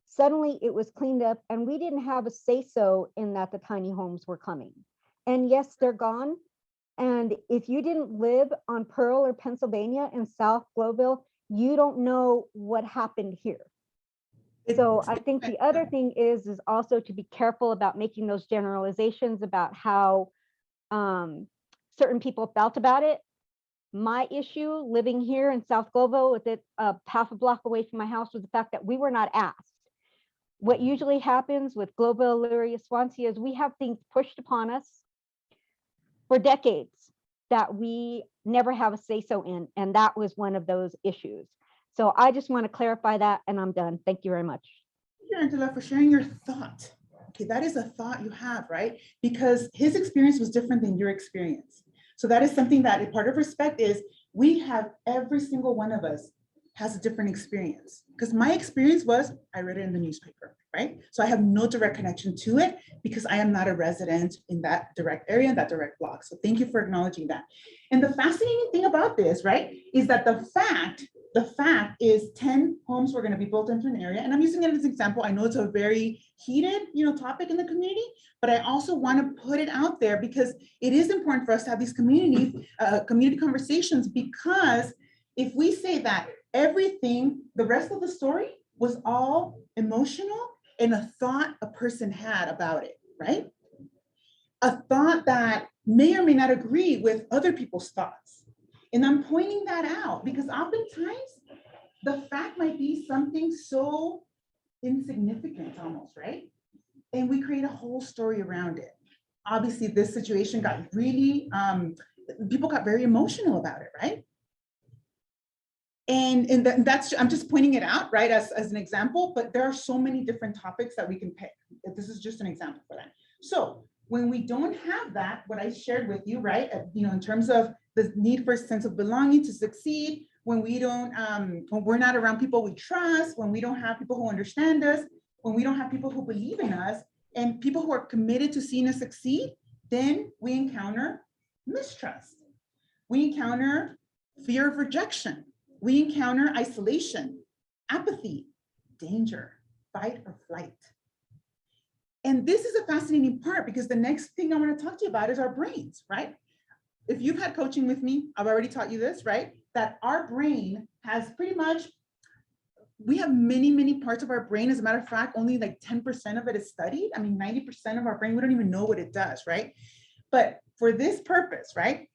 Suddenly it was cleaned up and we didn't have a say-so in that the tiny homes were coming. And yes, they're gone. And if you didn't live on Pearl or Pennsylvania in South Globeville, you don't know what happened here. So I think the other thing is also to be careful about making those generalizations about how certain people felt about it. My issue living here in South Globeville with it half a block away from my house was the fact that we were not asked. What usually happens with Globeville, Elyria, Swansea is we have things pushed upon us for decades that we never have a say-so in, and that was one of those issues. So I just want to clarify that, and I'm done. Thank you very much. Thank you, Angela, for sharing your thought. Okay, that is a thought you have, right? Because his experience was different than your experience. So that is something that a part of respect is we have, every single one of us has a different experience. Because my experience was, I read it in the newspaper, right? So I have no direct connection to it because I am not a resident in that direct area, that direct block. So thank you for acknowledging that. And the fascinating thing about this, right, is that the fact is 10 homes were going to be built into an area. And I'm using it as an example. I know it's a very heated, topic in the community, but I also want to put it out there because it is important for us to have these community conversations, because if we say that everything, the rest of the story was all emotional and a thought a person had about it, right? A thought that may or may not agree with other people's thoughts. And I'm pointing that out because oftentimes the fact might be something so insignificant almost, right? And we create a whole story around it. Obviously, this situation got really, people got very emotional about it, right? And that's, I'm just pointing it out, right, as an example, but there are so many different topics that we can pick. This is just an example for that. So When we don't have that, what I shared with you, right? In terms of the need for a sense of belonging to succeed, when we don't, when we're not around people we trust, when we don't have people who understand us, when we don't have people who believe in us, and people who are committed to seeing us succeed, then we encounter mistrust. We encounter fear of rejection. We encounter isolation, apathy, danger, fight or flight. And this is a fascinating part because the next thing I want to talk to you about is our brains, right? If you've had coaching with me, I've already taught you this, right? That our brain has pretty much, we have many, many parts of our brain. As a matter of fact, only like 10% of it is studied. I mean, 90% of our brain, we don't even know what it does, right? But for this purpose, right?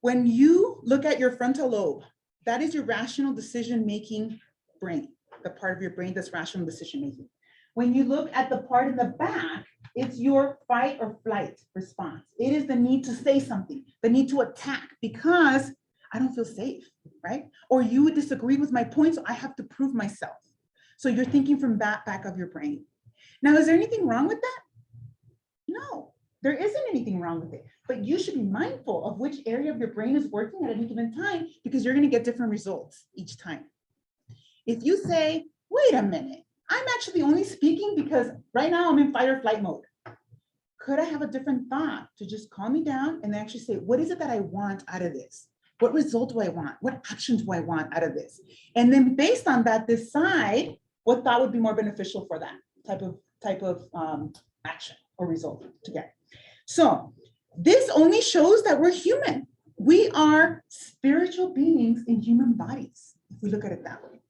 When you look at your frontal lobe, that is your rational decision-making brain, the part of your brain that's rational decision-making. When you look at the part in the back, it's your fight or flight response. It is the need to say something, the need to attack because I don't feel safe, right? Or you disagree with my point, so I have to prove myself. So you're thinking from that back of your brain. Now, is there anything wrong with that? No, there isn't anything wrong with it, but you should be mindful of which area of your brain is working at any given time because you're going to get different results each time. If you say, wait a minute, I'm actually only speaking because right now I'm in fight or flight mode. Could I have a different thought to just calm me down and actually say, what is it that I want out of this? What result do I want? What action do I want out of this? And then based on that, decide what thought would be more beneficial for that type of action or result to get. So this only shows that we're human. We are spiritual beings in human bodies, if we look at it that way,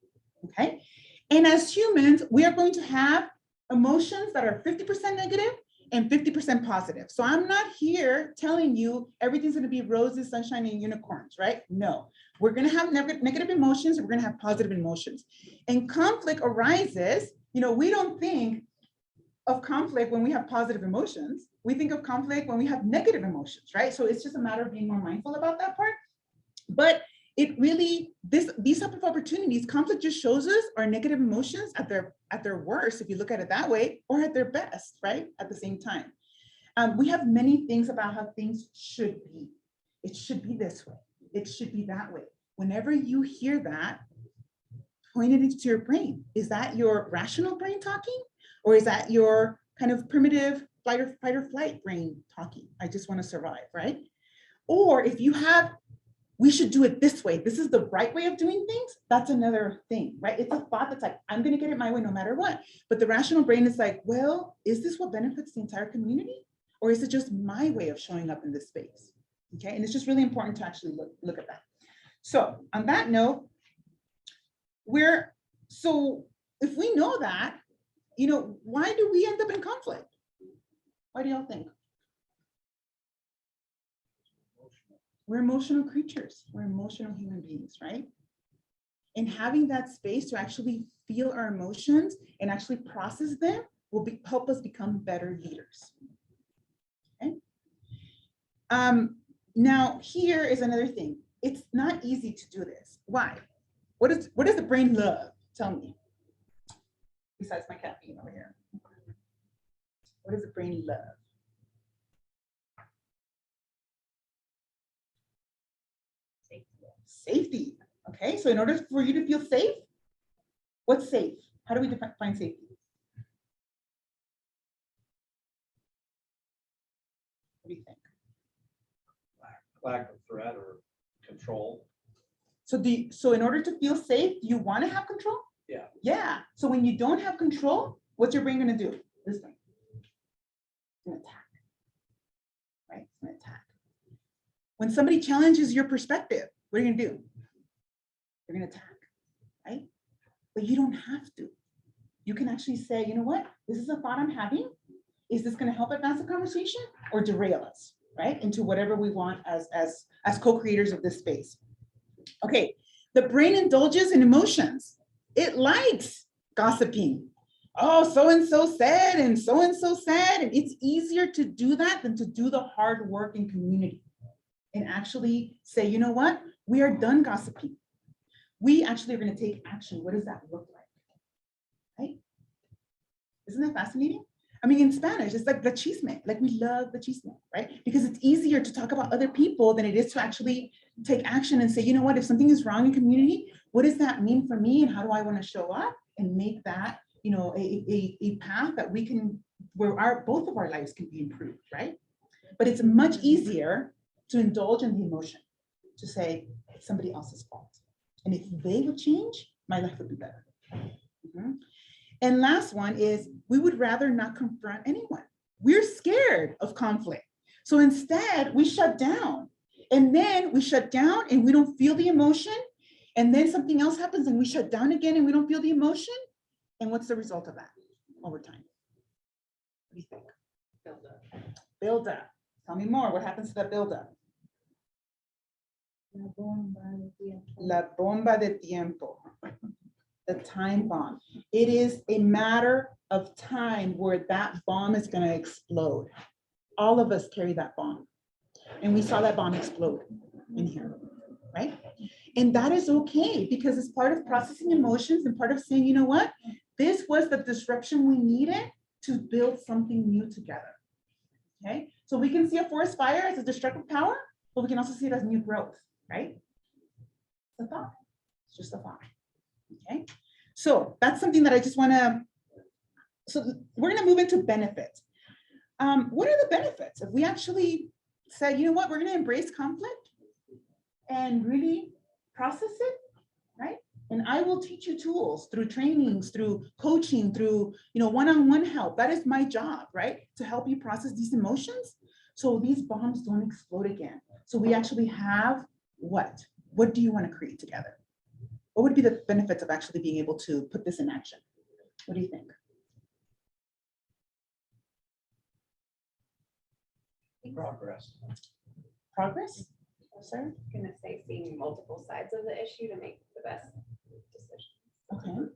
okay? And as humans, we are going to have emotions that are 50% negative and 50% positive. So I'm not here telling you everything's going to be roses, sunshine, and unicorns, right? No, we're going to have negative emotions. We're going to have positive emotions. And conflict arises, we don't think of conflict when we have positive emotions. We think of conflict when we have negative emotions, right? So it's just a matter of being more mindful about that part. But it really, these type of opportunities, conflict just shows us our negative emotions at their worst, if you look at it that way, or at their best, right? At the same time. We have many things about how things should be. It should be this way. It should be that way. Whenever you hear that, point it into your brain. Is that your rational brain talking? Or is that your kind of primitive fight or flight brain talking? I just want to survive, right? Or if you have, we should do it this way, this is the right way of doing things, that's another thing, right? It's a thought that's like, I'm going to get it my way no matter what. But the rational brain is like, well, is this what benefits the entire community? Or is it just my way of showing up in this space? Okay, and it's just really important to actually look at that. So on that note, so if we know that, why do we end up in conflict? Why do y'all think? We're emotional creatures. We're emotional human beings, right? And having that space to actually feel our emotions and actually process them will help us become better leaders. Okay. Now, here is another thing. It's not easy to do this. Why? What does the brain love? Tell me. Besides my caffeine over here. What does the brain love? Safety. Okay, so in order for you to feel safe, what's safe? How do we define safety? What do you think? Lack of threat or control. So in order to feel safe, you want to have control? Yeah. Yeah. So when you don't have control, what's your brain going to do? This thing. It's going to attack. Right? It's going to attack. When somebody challenges your perspective, what are you going to do? You're going to attack, right? But you don't have to. You can actually say, you know what? This is a thought I'm having. Is this going to help advance the conversation or derail us, right? Into whatever we want as co-creators of this space. Okay, the brain indulges in emotions. It likes gossiping. Oh, so-and-so said and so-and-so said. And it's easier to do that than to do the hard work in community and actually say, you know what? We are done gossiping. We actually are going to take action. What does that look like? Right? Isn't that fascinating? I mean, in Spanish, it's like the chisme, like we love the chisme, right? Because it's easier to talk about other people than it is to actually take action and say, you know what, if something is wrong in community, what does that mean for me and how do I want to show up and make that, you know, a path that we can, where both of our lives can be improved, right? But it's much easier to indulge in the emotion, to say it's somebody else's fault. And if they would change, my life would be better. Mhm. And last one is, we would rather not confront anyone. We're scared of conflict. So instead, we shut down. And then we shut down and we don't feel the emotion. And then something else happens and we shut down again and we don't feel the emotion. And what's the result of that over time? What do you think? Build up. Build up. Tell me more. What happens to that build up? La bomba de tiempo. La bomba de tiempo. The time bomb. It is a matter of time where that bomb is going to explode. All of us carry that bomb. And we saw that bomb explode in here, right? And that is okay because it's part of processing emotions and part of saying, you know what? This was the disruption we needed to build something new together. Okay, so we can see a forest fire as a destructive power, but we can also see it as new growth, right? It's a thought. It's just a thought. Okay, so that's something that I just want to, so we're going to move into benefits. What are the benefits if we actually say, you know what, we're going to embrace conflict and really process it, right? And I will teach you tools through trainings, through coaching, through, you know, one-on-one help. That is my job, right? To help you process these emotions so these bombs don't explode again. So we actually have what? What do you want to create together? What would be the benefits of actually being able to put this in action? What do you think? Progress. Progress? Sir? I'm gonna say seeing multiple sides of the issue to make the best decision. Okay.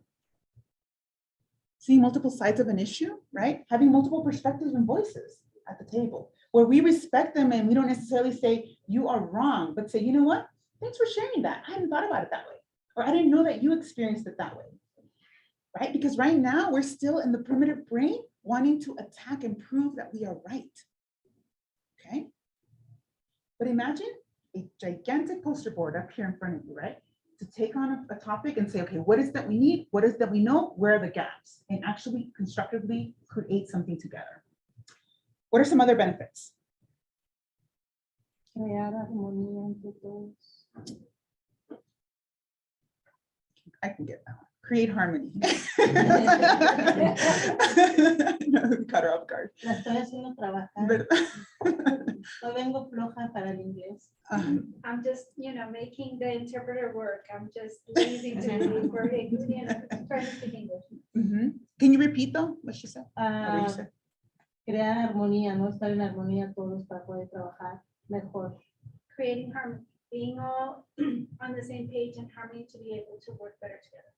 Seeing multiple sides of an issue, right? Having multiple perspectives and voices at the table where we respect them and we don't necessarily say you are wrong, but say, you know what? Thanks for sharing that. I hadn't thought about it that way. Or I didn't know that you experienced it that way, right? Because right now we're still in the primitive brain wanting to attack and prove that we are right, okay? But imagine a gigantic poster board up here in front of you, right? To take on a topic and say, okay, what is that we need? What is that we know? Where are the gaps? And actually constructively create something together. What are some other benefits? Crear armonía entre todos. I can get that one. Create harmony. No, cut her off guard. La estoy haciendo trabajar. But- No vengo floja para el inglés. I'm just, you know, making the interpreter work. I'm just lazy to be for it, you know, trying to speak English. Can you repeat though what she said? Or what you said? Crear armonía, no estar en armonía todos para poder trabajar mejor. Creating harmony, being all on the same page and harmony to be able to work better together.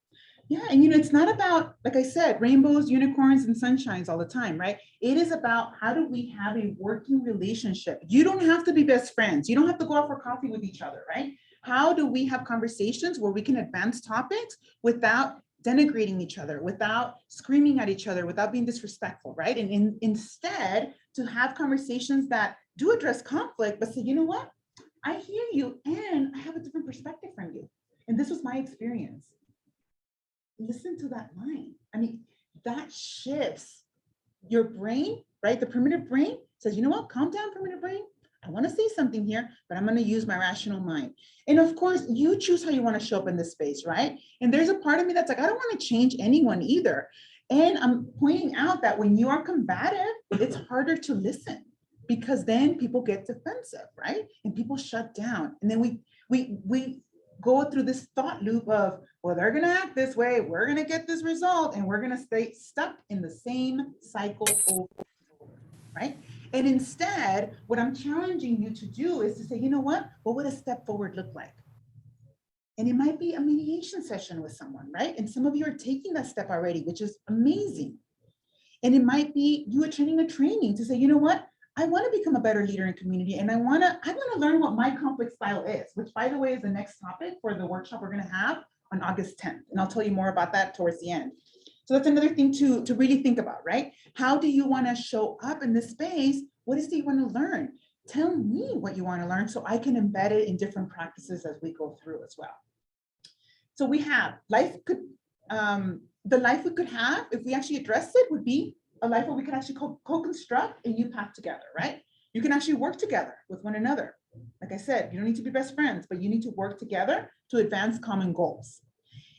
Yeah, and you know, it's not about, like I said, rainbows, unicorns, and sunshines all the time, right? It is about how do we have a working relationship? You don't have to be best friends. You don't have to go out for coffee with each other, right? How do we have conversations where we can advance topics without denigrating each other, without screaming at each other, without being disrespectful, right? And instead to have conversations that do address conflict, but say, you know what? I hear you and I have a different perspective from you. And this was my experience. Listen to that line. I mean, that shifts your brain, right? The primitive brain says, you know what? Calm down, primitive brain. I want to say something here, but I'm going to use my rational mind. And of course, you choose how you want to show up in this space, right? And there's a part of me that's like, I don't want to change anyone either. And I'm pointing out that when you are combative, it's harder to listen because then people get defensive, right? And people shut down. And then we go through this thought loop of, well, they're going to act this way. We're going to get this result and we're going to stay stuck in the same cycle over, right? And instead, what I'm challenging you to do is to say, you know what would a step forward look like? And it might be a mediation session with someone, right? And some of you are taking that step already, which is amazing. And it might be you attending a training to say, you know what? I want to become a better leader in community. And I want to learn what my conflict style is, which by the way, is the next topic for the workshop we're going to have on August 10th. And I'll tell you more about that towards the end. So that's another thing to really think about, right? How do you want to show up in this space? What is it you want to learn? Tell me what you want to learn so I can embed it in different practices as we go through as well. So we have life could, the life we could have if we actually address it would be a life where we can actually co-construct a new path together, right? You can actually work together with one another. Like I said, you don't need to be best friends, but you need to work together to advance common goals.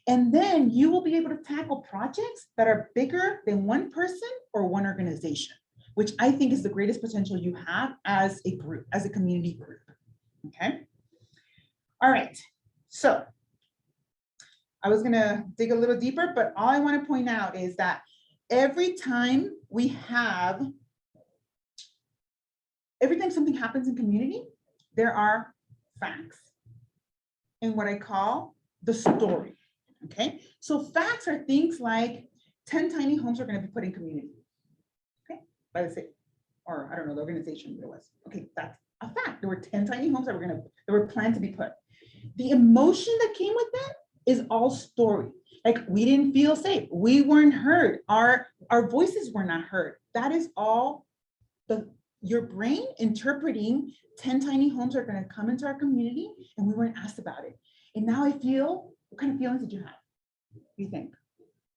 And then you will be able to tackle projects that are bigger than one person or one organization, which I think is the greatest potential you have as a group, as a community group, okay? All right, so I was gonna dig a little deeper, but all I wanna point out is that every time something happens in community, there are facts and what I call the story. Okay, so facts are things like 10 tiny homes are going to be put in community, okay, by the city, or I don't know, the organization it was. Okay, that's a fact. There were 10 tiny homes that were planned to be put. The emotion that came with that is all story. Like we didn't feel safe, we weren't heard, our voices were not heard. That is all your brain interpreting 10 tiny homes are going to come into our community and we weren't asked about it. And now I feel, what kind of feelings did you have? What do you think?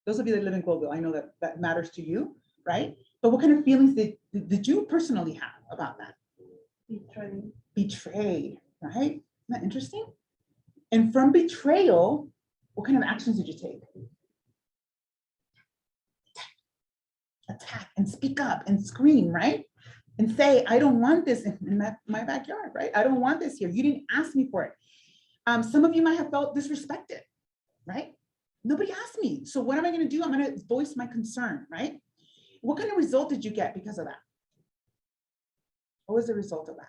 Those of you that live in Global, I know that that matters to you, right? But what kind of feelings did you personally have about that? Betrayed. Betrayed, right? Isn't that interesting? And from betrayal, what kind of actions did you take? Attack and speak up and scream, right? And say, I don't want this in my backyard, right? I don't want this here. You didn't ask me for it. Some of you might have felt disrespected, right? Nobody asked me. So what am I going to do? I'm going to voice my concern, right? What kind of result did you get because of that? What was the result of that?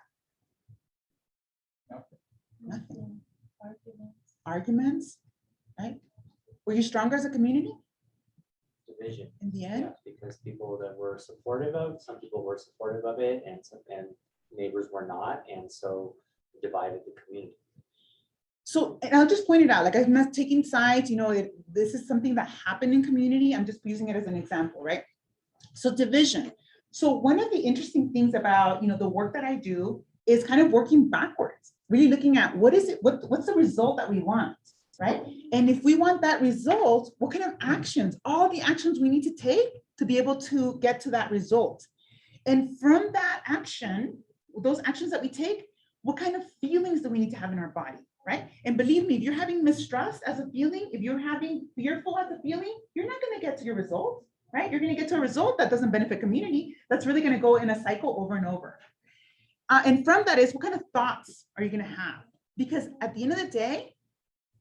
Nothing. Arguments, right? Were you stronger as a community? Division. In the end? Yeah, because people that were supportive of, some people were supportive of it and neighbors were not. And so divided the community. So, and I'll just point it out, like I'm not taking sides, you know, this is something that happened in community. I'm just using it as an example, right? So division. So one of the interesting things about, you know, the work that I do is kind of working backwards, really looking at what is it, what's the result that we want, right? And if we want that result, what kind of actions, all the actions we need to take to be able to get to that result. And from that action, those actions that we take, what kind of feelings do we need to have in our body? Right? And believe me, if you're having mistrust as a feeling, if you're having fearful as a feeling, you're not going to get to your result, right? You're going to get to a result that doesn't benefit community. That's really going to go in a cycle over and over. And from that is, what kind of thoughts are you going to have? Because at the end of the day,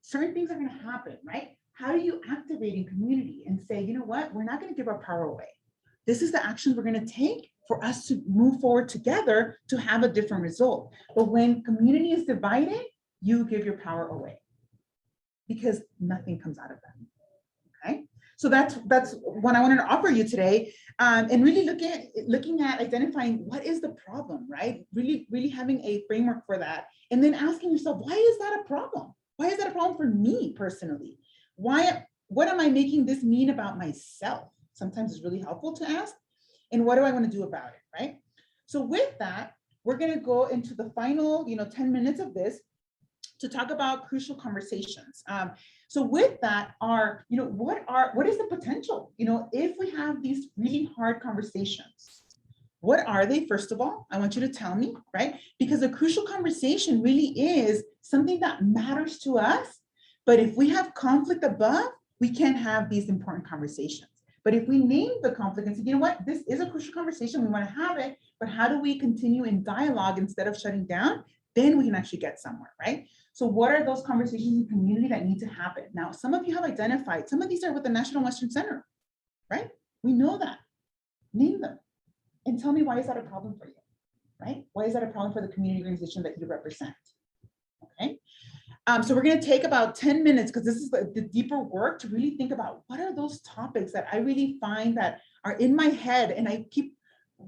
certain things are going to happen, right? How do you activate in community and say, you know what, we're not going to give our power away. This is the actions we're going to take for us to move forward together to have a different result. But when community is divided, you give your power away because nothing comes out of that, okay? So that's what I wanted to offer you today, and really looking at identifying what is the problem, right? Really having a framework for that, and then asking yourself, why is that a problem? Why is that a problem for me personally? What am I making this mean about myself? Sometimes it's really helpful to ask, and what do I want to do about it, right? So with that, we're going to go into the final, 10 minutes of this to talk about crucial conversations. So with that what is the potential? If we have these really hard conversations, what are they? First of all, I want you to tell me, right? Because a crucial conversation really is something that matters to us. But if we have conflict above, we can't have these important conversations. But if we name the conflict and say, you know what, this is a crucial conversation, we want to have it, but how do we continue in dialogue instead of shutting down? Then we can actually get somewhere, right? So what are those conversations in community that need to happen? Now, some of you have identified, some of these are with the National Western Center, right? We know that. Name them and tell me, why is that a problem for you, right? Why is that a problem for the community organization that you represent, okay? So we're gonna take about 10 minutes because this is the deeper work to really think about what are those topics that I really find that are in my head and I keep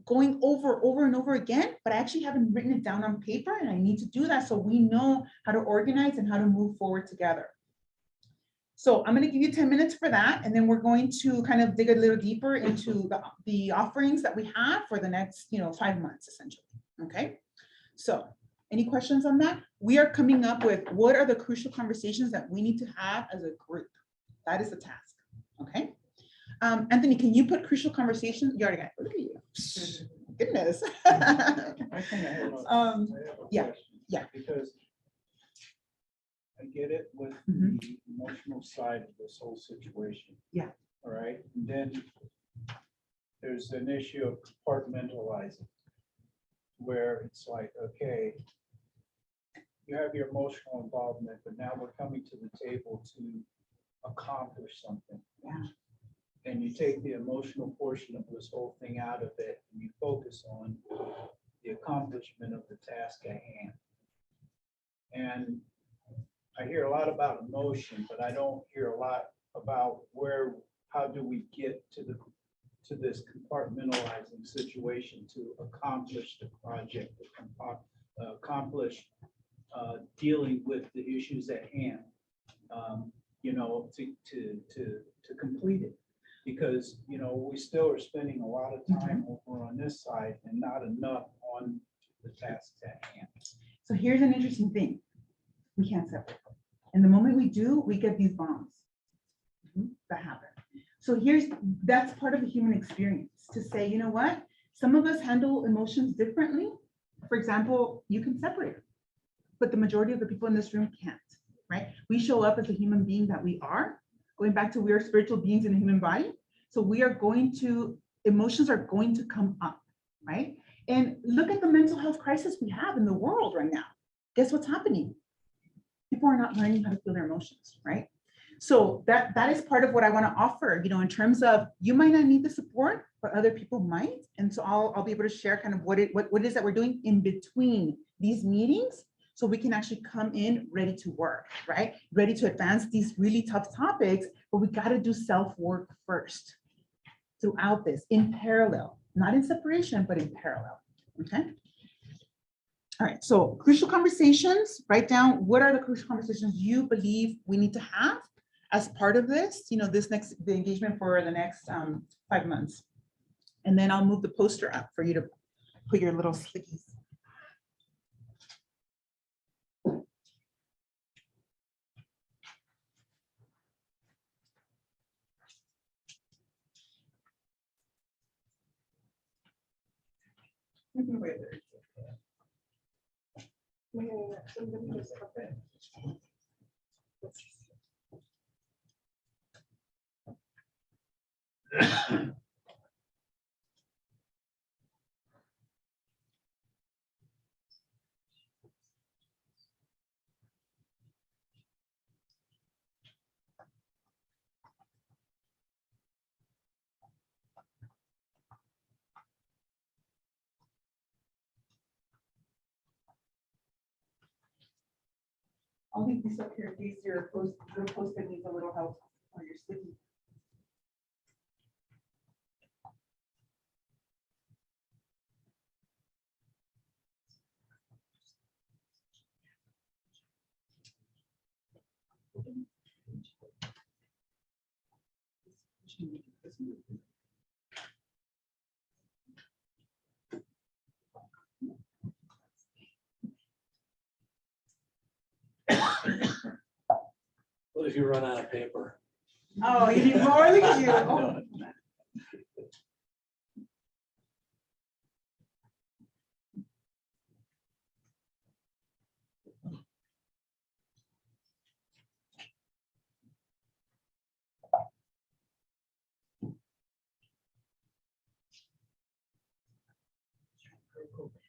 going over and over again, but I actually haven't written it down on paper, and I need to do that so we know how to organize and how to move forward together. So I'm gonna give you 10 minutes for that, and then we're going to kind of dig a little deeper into the offerings that we have for the next, 5 months essentially, okay? So any questions on that? We are coming up with what are the crucial conversations that we need to have as a group? That is the task, okay? Anthony, can you put crucial conversations? You already got it. Look at you. Goodness. I think I have a yeah, question, yeah. Because I get it with Mhm. the emotional side of this whole situation. Yeah. All right, and then there's an issue of compartmentalizing, where it's like, okay, you have your emotional involvement, but now we're coming to the table to accomplish something. Yeah. And you take the emotional portion of this whole thing out of it, and you focus on the accomplishment of the task at hand. And I hear a lot about emotion, but I don't hear a lot about how do we get to this compartmentalizing situation to accomplish the project, to accomplish dealing with the issues at hand, to complete it. Because, we still are spending a lot of time over on this side and not enough on the tasks at hand. So here's an interesting thing. We can't separate them. And the moment we do, we get these bombs that happen. So that's part of the human experience, to say, you know what? Some of us handle emotions differently. For example, you can separate them, but the majority of the people in this room can't, right? We show up as a human being that we are, going back to we are spiritual beings in a human body. So emotions are going to come up, right? And look at the mental health crisis we have in the world right now. Guess what's happening? People are not learning how to feel their emotions, right? So that is part of what I want to offer, in terms of, you might not need the support, but other people might. And so I'll be able to share kind of what it is that we're doing in between these meetings, so we can actually come in ready to work, right? Ready to advance these really tough topics, but we got to do self-work first throughout this, in parallel, not in separation, but in parallel, okay? All right, so crucial conversations, write down what are the crucial conversations you believe we need to have as part of this, the engagement for the next 5 months. And then I'll move the poster up for you to put your little slickies. Wait, I'll leave these up here in case your post-it needs a little help or your sticky. What if you run out of paper? Oh, you need more? Look at you. Oh.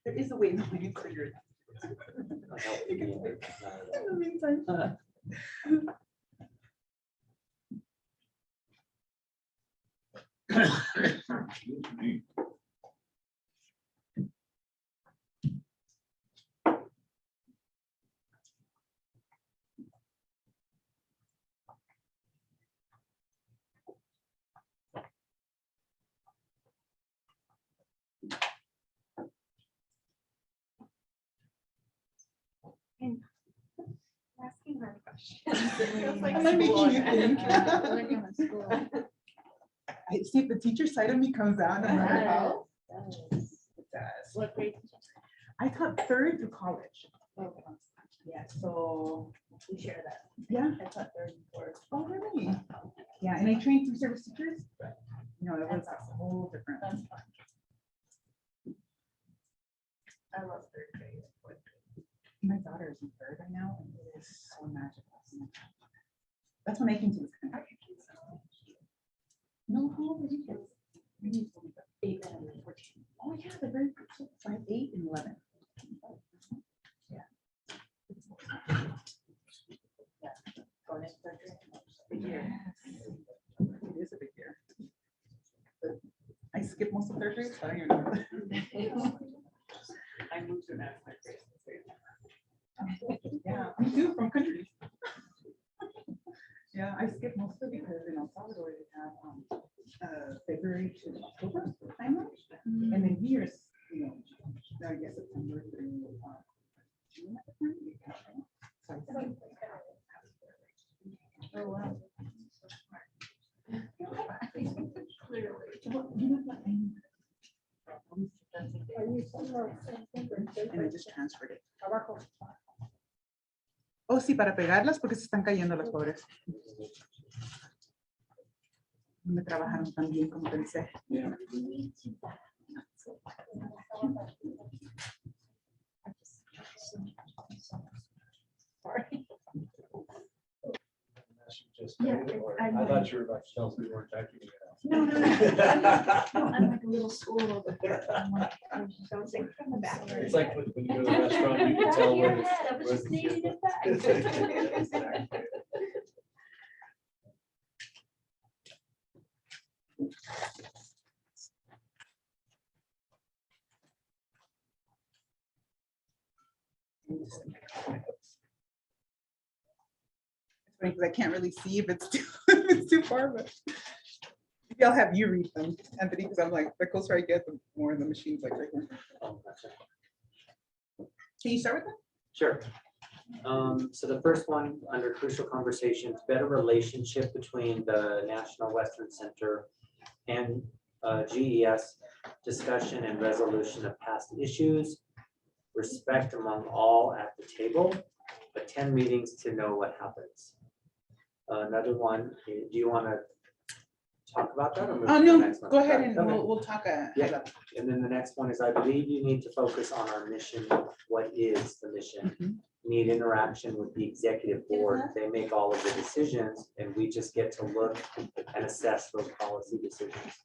There is a way that we can clear it. In the meantime. And asking her a question. I'm not making you think. I see if the teacher side of me comes out. I'm like, oh. It does. What grade? I taught third through college. Yeah, so, We share that. yeah. I taught third and fourth. Oh, really? Yeah, and I trained through service teachers, but, you know, it was a whole different. That's fun. I love third grade. Fourth grade. My daughter is in third right now, and it is so magical. That's when I came to this country. No, how old are you kids? Maybe 8 and 14. Oh, yeah, they're very, 5, 8, and 11. Yeah. Going into third grade. Big year. It is a big year. But I skipped most of third grade, so I don't even know. I moved to math third grade. Yeah, me too, from country. Yeah, I skipped most of it because in El Salvador, they have February to October timeline. And then here's, you know, I guess September through June at the time. So I think- Oh, wow. And I just transferred it. Oh, sí, para pegarlas porque se están cayendo las pobres. No me trabajaron tan bien como pensé. I thought you were about to tell us we weren't checking it out. No. I'm like a little school over there. I'm like, don't say from the back. It's like when you go to the restaurant, you can tell where it's. I was just needing it back. It's funny because I can't really see if it's too, if it's too far, but maybe I'll have you read them, Anthony, because I'm like, the closer I get, the more the machine's like right here. Oh, gotcha. Can you start with them? Sure. So the first one, under crucial conversations, better relationship between the National Western Center and GES, discussion and resolution of past issues, respect among all at the table, attend meetings to know what happens. Another one, do you want to talk about that? Or move Oh, to the no, next one? go ahead and Okay. we'll talk. Yeah. And then the next one is, I believe you need to focus on our mission. What is the mission? Mhm. Need interaction with the executive board. They make all of the decisions and we just get to look and assess those policy decisions.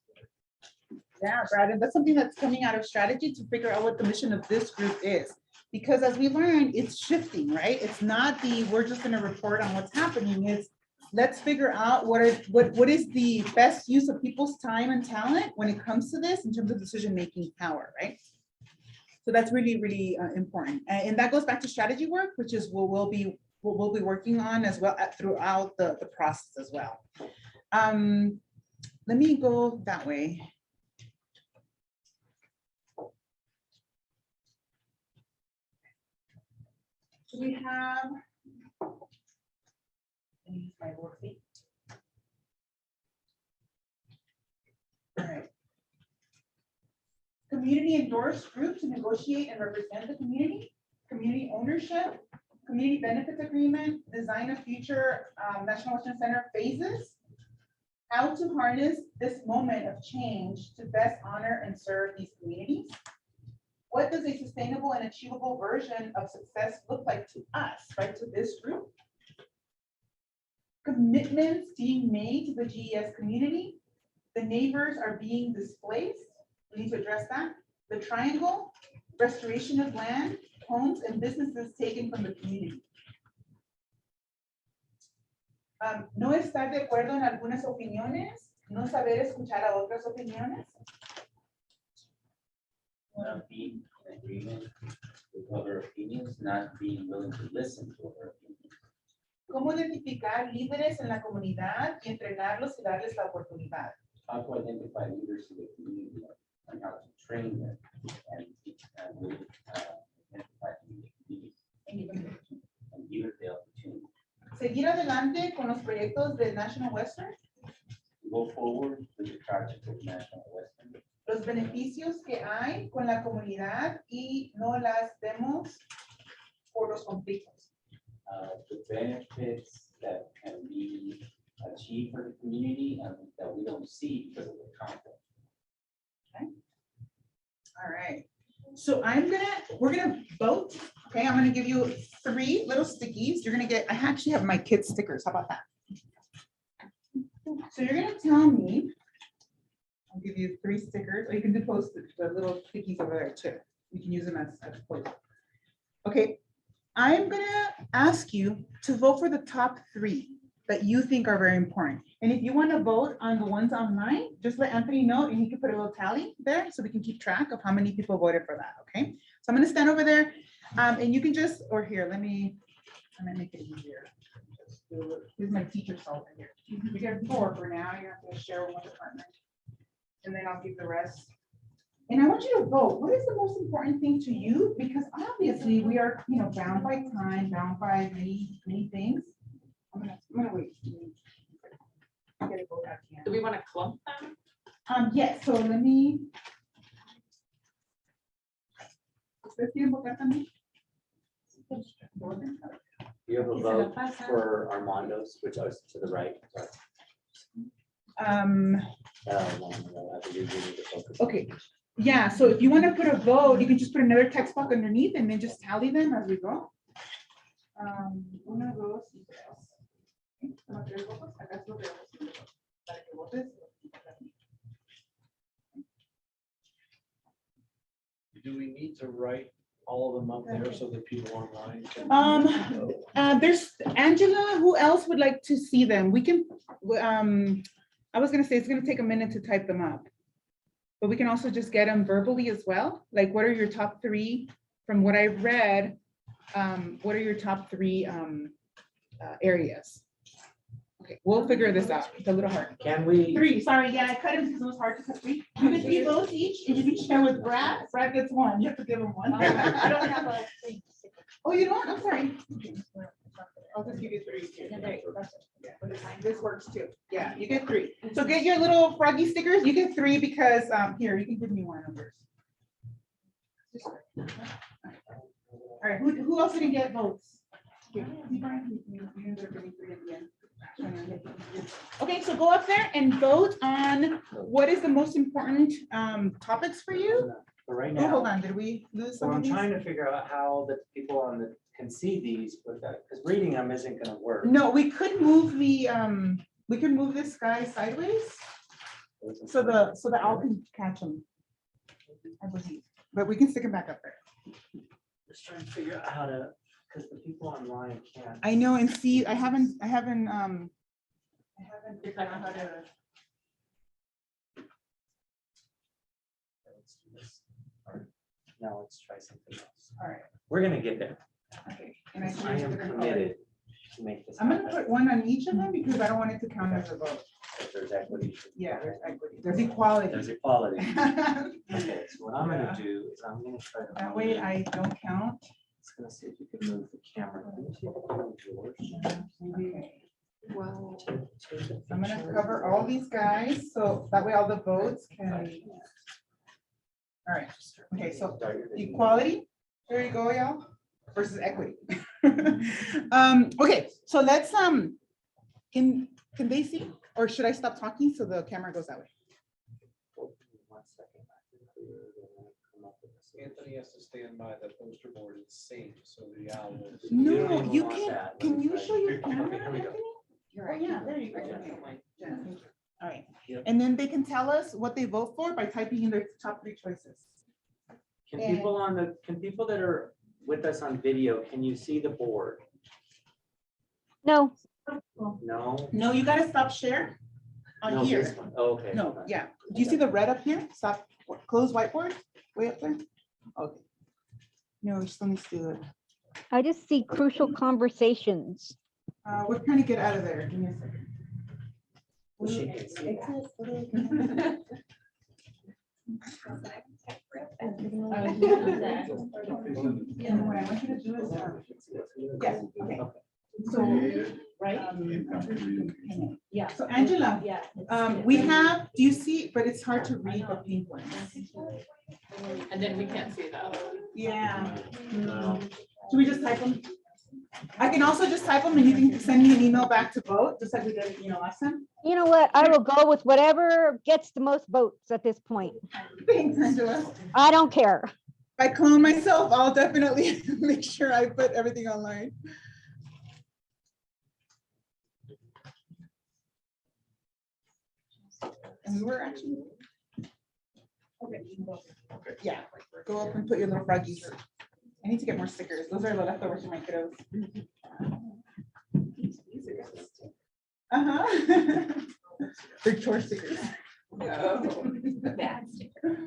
Yeah, Brad, and that's something that's coming out of strategy to figure out what the mission of this group is. Because as we learned, it's shifting, right? It's not we're just gonna report on what's happening. It's let's figure out what is the best use of people's time and talent when it comes to this in terms of decision-making power, right? So that's really, really important. And that goes back to strategy work, which is what we'll be working on as well throughout the process as well. Let me go that way. We have. Let me use my worksheet. All right. Community endorsed group to negotiate and represent the community, community ownership, community benefits agreement, design of future National Western Center phases, how to harness this moment of change to best honor and serve these communities. What does a sustainable and achievable version of success look like to us, right, to this group? Commitments being made to the GES community. The neighbors are being displaced. We need to address that. The triangle, restoration of land, homes, and businesses taken from the community. No estar de acuerdo en algunas opiniones, no saber escuchar a otras opiniones. Being in agreement with other opinions, not being willing to listen to other opinions. ¿Cómo identificar líderes en la comunidad y entrenarlos y darles la oportunidad? How to identify leaders in the community and how to train them and really identify the community and give it the opportunity. seguir adelante con los proyectos de National Western, Go forward with the project of National Western. los beneficios que hay con la comunidad y no las vemos por los conflictos. The benefits that can be achieved for the community and that we don't see because of the conflict. All right. So we're gonna vote. Okay, I'm gonna give you 3 little stickies. You're gonna get, I actually have my kids stickers. How about that? So you're gonna tell me, I'll give you 3 stickers, or you can do post-it, the little stickies over there too. You can use them as post. Okay, I'm gonna ask you to vote for the top 3 that you think are very important. And if you want to vote on the ones online, just let Anthony know and he can put a little tally there so we can keep track of how many people voted for that, okay? So I'm gonna stand over there and you can just, or here, I might make it easier. Here's my teacher salt in here. You get 4 for now, you have to share one department. And then I'll give the rest. And I want you to vote. What is the most important thing to you? Because obviously we are, bound by time, bound by many things. I'm gonna wait. Get a vote out here. Do we want to clump them? Yes, so let me. ¿Ustedes quieren votar también? You have a vote for Armando's, which is to the right. Okay, yeah, so if you want to put a vote, you can just put another text box underneath and then just tally them as we go. Uno, dos, y tres. Toma 3 votos, acá es lo que vamos a hacer, para que votes. Do we need to write all of them up there so that people online can? There's Angela, who else would like to see them? We can, I was gonna say, it's gonna take a minute to type them up. But we can also just get them verbally as well. Like, what are your top 3, from what I've read, what are your top 3 areas? Okay, we'll figure this out. It's a little hard. Can we? 3, sorry, yeah, I cut it because it was hard to cut 3. You get 3 votes each, and you can share with Brad. Brad gets 1, you have to give him 1. I don't have a. Oh, you don't? I'm sorry. I'll just give you 3. Yeah, this works too. Yeah, you get 3. So get your little froggy stickers. You get 3 because, here, you can give me 1 of yours. All right, who else didn't get votes? Okay, okay, so go up there and vote on what is the most important topics for you. For right Oh, hold now, on, did we lose so some I'm of these? trying to figure out how the people on the can see these, but because reading them isn't gonna work. No, we could move this guy sideways so the owl can catch him. I believe, but we can stick him back up there. Just trying to figure out how to, because the people online can't. I know, and see, I haven't figured out how to. Let's do this. Or, no, let's try something else. All right. We're gonna get there. Okay. And I am committed to make this. I'm gonna happen. put 1 on each of them because I don't want it to count as a vote. If there's equity. Yeah, there's equity, there's equality. There's equality. That Okay, so what I'm gonna do is I'm gonna try to. way I don't count. It's gonna see if you can move the camera. Can you see if you can move yours? Okay. Well, Take a I'm gonna picture. cover all these guys, so that way all the votes can. All right, okay, so Start your video. equality, there you go, y'all, versus equity. Okay, so let's, can they see, or should I stop talking so the camera goes that way? 1 second. I think we're gonna come up with a solution. Anthony has to stand by the poster board and sing, so the owl will. You don't No, even you want can, that. Let can me you try show it. your Okay, camera, here we go. Anthony? you're Oh, yeah, there you go. Yeah. All right, Yep. and then they can tell us what they vote for by typing in their top 3 choices. Can people that are with us on video, can you see the board? No, No? No, you gotta stop share on No, here. this one. Oh, okay. No, okay. yeah. Do you see the red up here? Stop, close whiteboard, way up there? Okay. No, we still need to do it. I just see crucial conversations. We're trying to get out of there. Give me a second. Well, she can see that. And what I want you to do is, yes, okay. So right? Yeah. So Angela, Yeah. we have, do you see, but it's hard to read the pink ones. And then we can't see that. Yeah. Should we just type them? I can also just type them and you can send me an email back to vote, just like we did, last time. You know what? I will go with whatever gets the most votes at this point. Thanks, Angela. I don't care. If I clone myself, I'll definitely make sure I put everything online. And we were actually. Okay. Yeah, go up and put your little froggies. I need to get more stickers. Those are the leftovers from my kiddos. Uh-huh. They're chore stickers. Oh, bad sticker.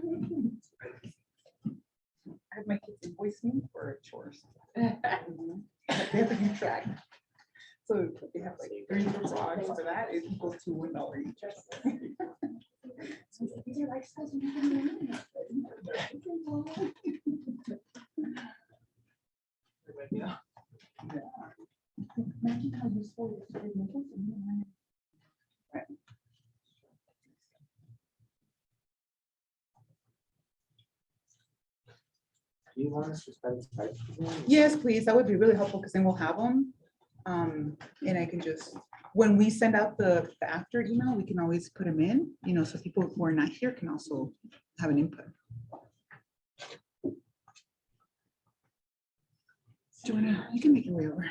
I have my kids invoice me for chores. They have to keep track. So they have like 3 little frogs for that. It equals to $1 each. These are like size Imagine how useful it is. Right. Do you want us to start? Yes, please. That would be really helpful because then we'll have them. And I can just, when we send out the after email, we can always put them in, so people who are not here can also have an input. Joanna, you can make your way over.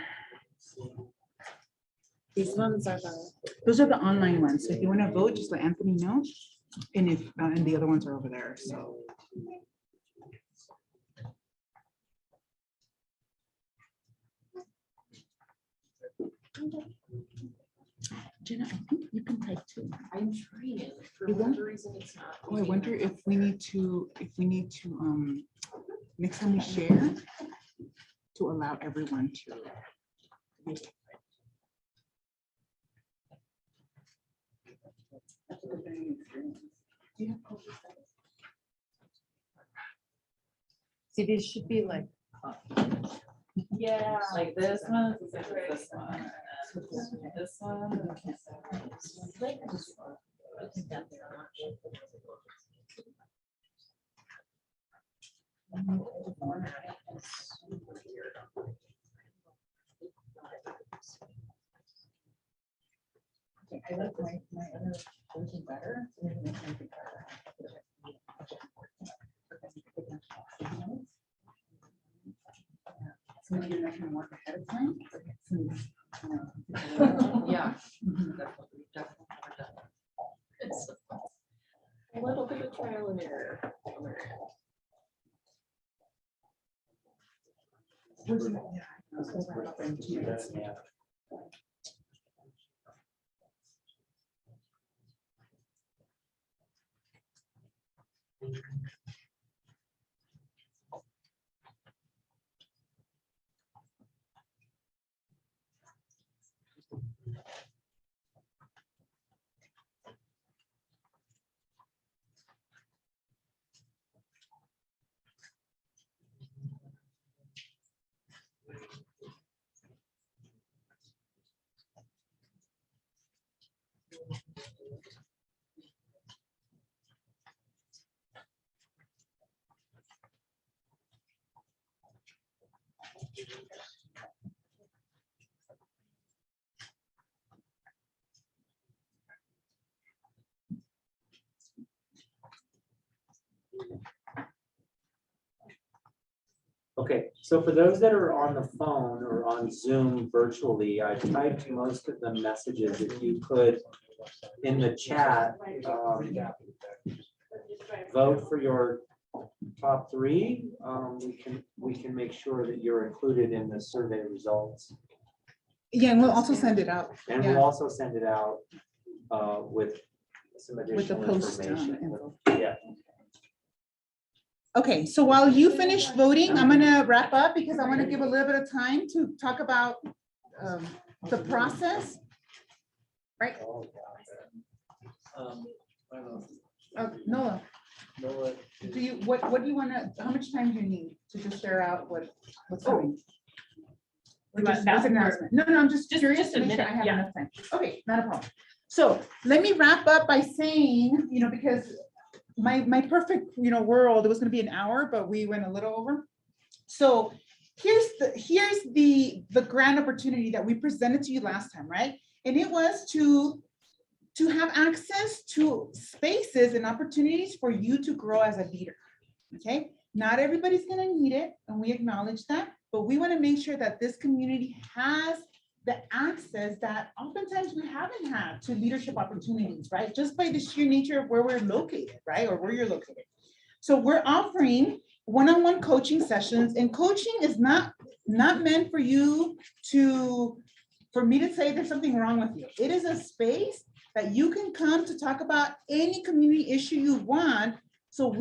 These ones are Those are the online ones. So if you want to vote, just let Anthony know. And if, and the other ones are over there, so. Jenna, I think you can type too. I'm trying it. For You won't? whatever reason, it's not. Oh, I wonder if we need to, next time we share, to allow everyone to. See, these should be like. Yeah. Like this one, this one. This one. Okay, I like my other version better. So maybe make it better. So maybe you're not gonna work ahead of time. Yeah. It's a little bit of trial and error. Okay, so for those that are on the phone or on Zoom virtually, I typed most of the messages. If you could, in the chat, vote for your top 3. We can make sure that you're included in the survey results. Yeah, and we'll also send it out. And Yeah. we'll also send it out with some With the additional post. information. Info. Yeah. Okay, so while you finish voting, I'm gonna wrap up because I want to give a little bit of time to talk about the process. Right? Noah, do you, what do you want to, how much time do you need to just share out what's coming? Or You want just- that what's an or- announcement? No, I'm just curious just to a make sure minute, I have yeah. enough time. Okay, not a problem. So let me wrap up by saying, because my perfect, world, it was gonna be an hour, but we went a little over. So here's the grand opportunity that we presented to you last time, right? And it was to have access to spaces and opportunities for you to grow as a leader. Okay, not everybody's gonna need it, and we acknowledge that, but we want to make sure that this community has the access that oftentimes we haven't had to leadership opportunities, right? Just by the sheer nature of where we're located, right? Or where you're located. So we're offering one-on-one coaching sessions, and coaching is not meant for you for me to say there's something wrong with you. It is a space that you can come to talk about any community issue you want, so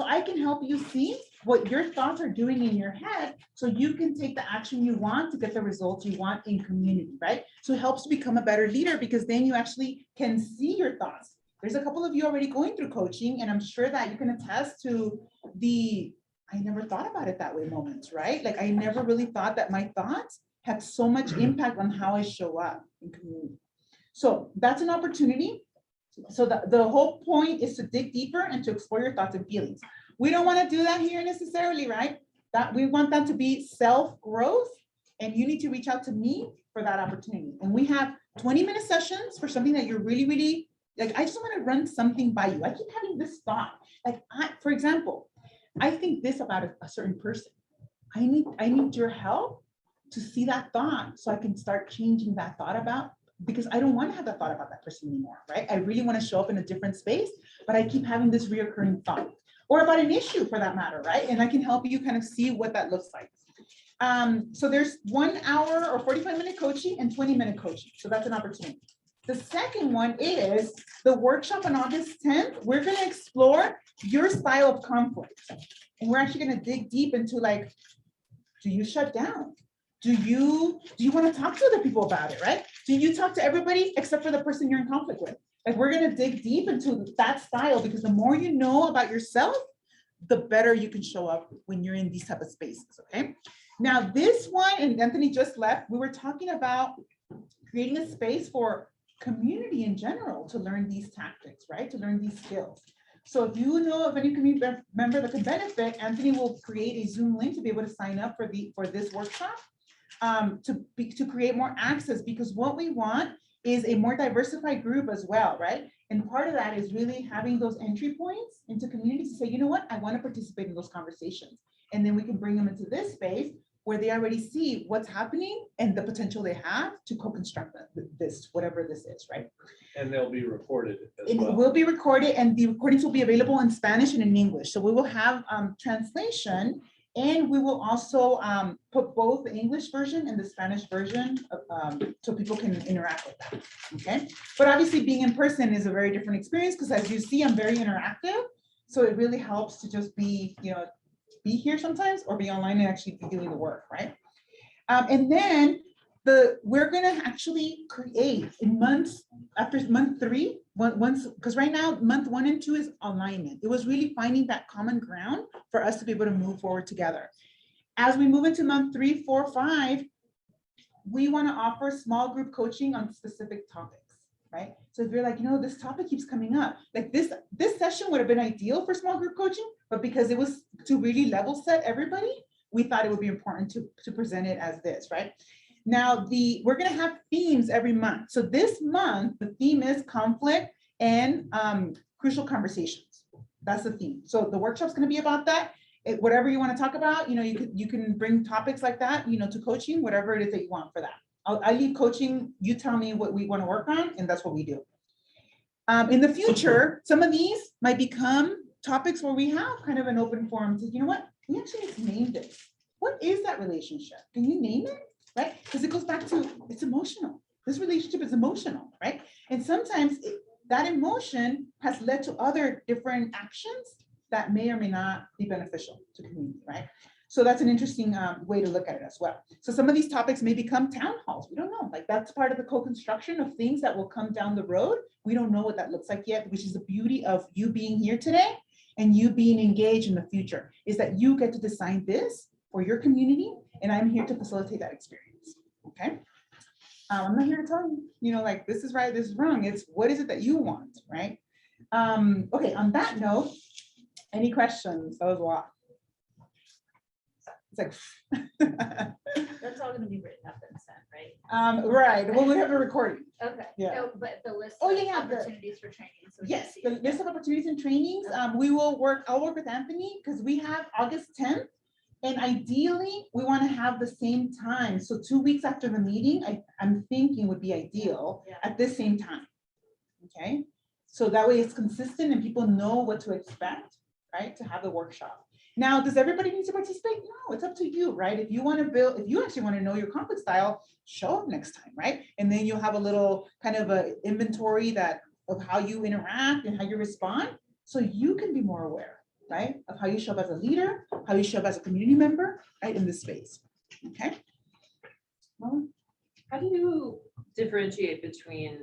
I can help you see what your thoughts are doing in your head, so you can take the action you want to get the results you want in community, right? So it helps you become a better leader, because then you actually can see your thoughts. There's a couple of you already going through coaching, and I'm sure that you can attest to I never thought about it that way moments, right? Like, I never really thought that my thoughts had so much impact on how I show up in community. So that's an opportunity. So the whole point is to dig deeper and to explore your thoughts and feelings. We don't want to do that here necessarily, right? That we want that to be self-growth, and you need to reach out to me for that opportunity. And we have 20-minute sessions for something that you're really, really, like, I just want to run something by you. I keep having this thought, like, for example, I think this about a certain person. I need your help to see that thought, so I can start changing that thought about, because I don't want to have that thought about that person anymore, right? I really want to show up in a different space, but I keep having this reoccurring thought, or about an issue for that matter, right? And I can help you kind of see what that looks like. So there's 1 hour or 45-minute coaching and 20-minute coaching. So that's an opportunity. The second one is the workshop on August 10th. We're going to explore your style of conflict. And we're actually going to dig deep into, like, do you shut down? Do you want to talk to other people about it, right? Do you talk to everybody except for the person you're in conflict with? Like, we're going to dig deep into that style, because the more you know about yourself, the better you can show up when you're in these type of spaces, okay? Now, this one, and Anthony just left, we were talking about creating a space for community in general to learn these tactics, right? To learn these skills. So if you know of any community member that can benefit, Anthony will create a Zoom link to be able to sign up for this workshop, to create more access, because what we want is a more diversified group as well, right? And part of that is really having those entry points into communities to say, you know what, I want to participate in those conversations. And then we can bring them into this space where they already see what's happening and the potential they have to co-construct this, whatever this is, right? And they'll be recorded as It well. will be recorded, and the recordings will be available in Spanish and in English. So we will have translation, and we will also put both the English version and the Spanish version so people can interact with that, okay? But obviously, being in person is a very different experience, because as you see, I'm very interactive. So it really helps to just be, be here sometimes, or be online and actually be doing the work, right? And then we're gonna actually create in months, after month 3, because right now, month 1 and 2 is alignment. It was really finding that common ground for us to be able to move forward together. As we move into month 3, 4, 5, we wanna offer small group coaching on specific topics, right? So if you're like, this topic keeps coming up, like this session would have been ideal for small group coaching, but because it was to really level set everybody, we thought it would be important to present it as this, right? Now, we're gonna have themes every month. So this month, the theme is conflict and crucial conversations. That's the theme. So the workshop's gonna be about that. Whatever you wanna talk about, you can bring topics like that, to coaching, whatever it is that you want for that. I leave coaching, you tell me what we wanna work on, and that's what we do. In the future, some of these might become topics where we have kind of an open forum to, you know what, we actually need to name this. What is that relationship? Can you name it? Right? Because it goes back to, it's emotional. This relationship is emotional, right? And sometimes that emotion has led to other different actions that may or may not be beneficial to community, right? So that's an interesting way to look at it as well. So some of these topics may become town halls. We don't know. Like, that's part of the co-construction of things that will come down the road. We don't know what that looks like yet, which is the beauty of you being here today and you being engaged in the future, is that you get to design this for your community, and I'm here to facilitate that experience, okay? I'm not here to tell you, you know, like, this is right, this is wrong. It's what is it that you want, right? Okay, on that note, any questions? That was a lot. It's like, That's all gonna be written up and sent, right? right, well, we have a recording. Okay. Yeah. No, but the list Oh, of yeah, yeah, the- opportunities for training. so we can Yes, see the it. list of opportunities and trainings, I'll work with Anthony, because we have August 10th. And ideally, we want to have the same time. So 2 weeks after the meeting, I'm thinking would be ideal Yeah. at this same time. Okay, so that way it's consistent and people know what to expect, right? To have the workshop. Now, does everybody need to participate? No, it's up to you, right? If you want to build, if you actually want to know your conflict style, show up next time, right? And then you'll have a little kind of a inventory of how you interact and how you respond, so you can be more aware, right? Of how you show up as a leader, how you show up as a community member, right, in this space, okay? Well, How do you differentiate between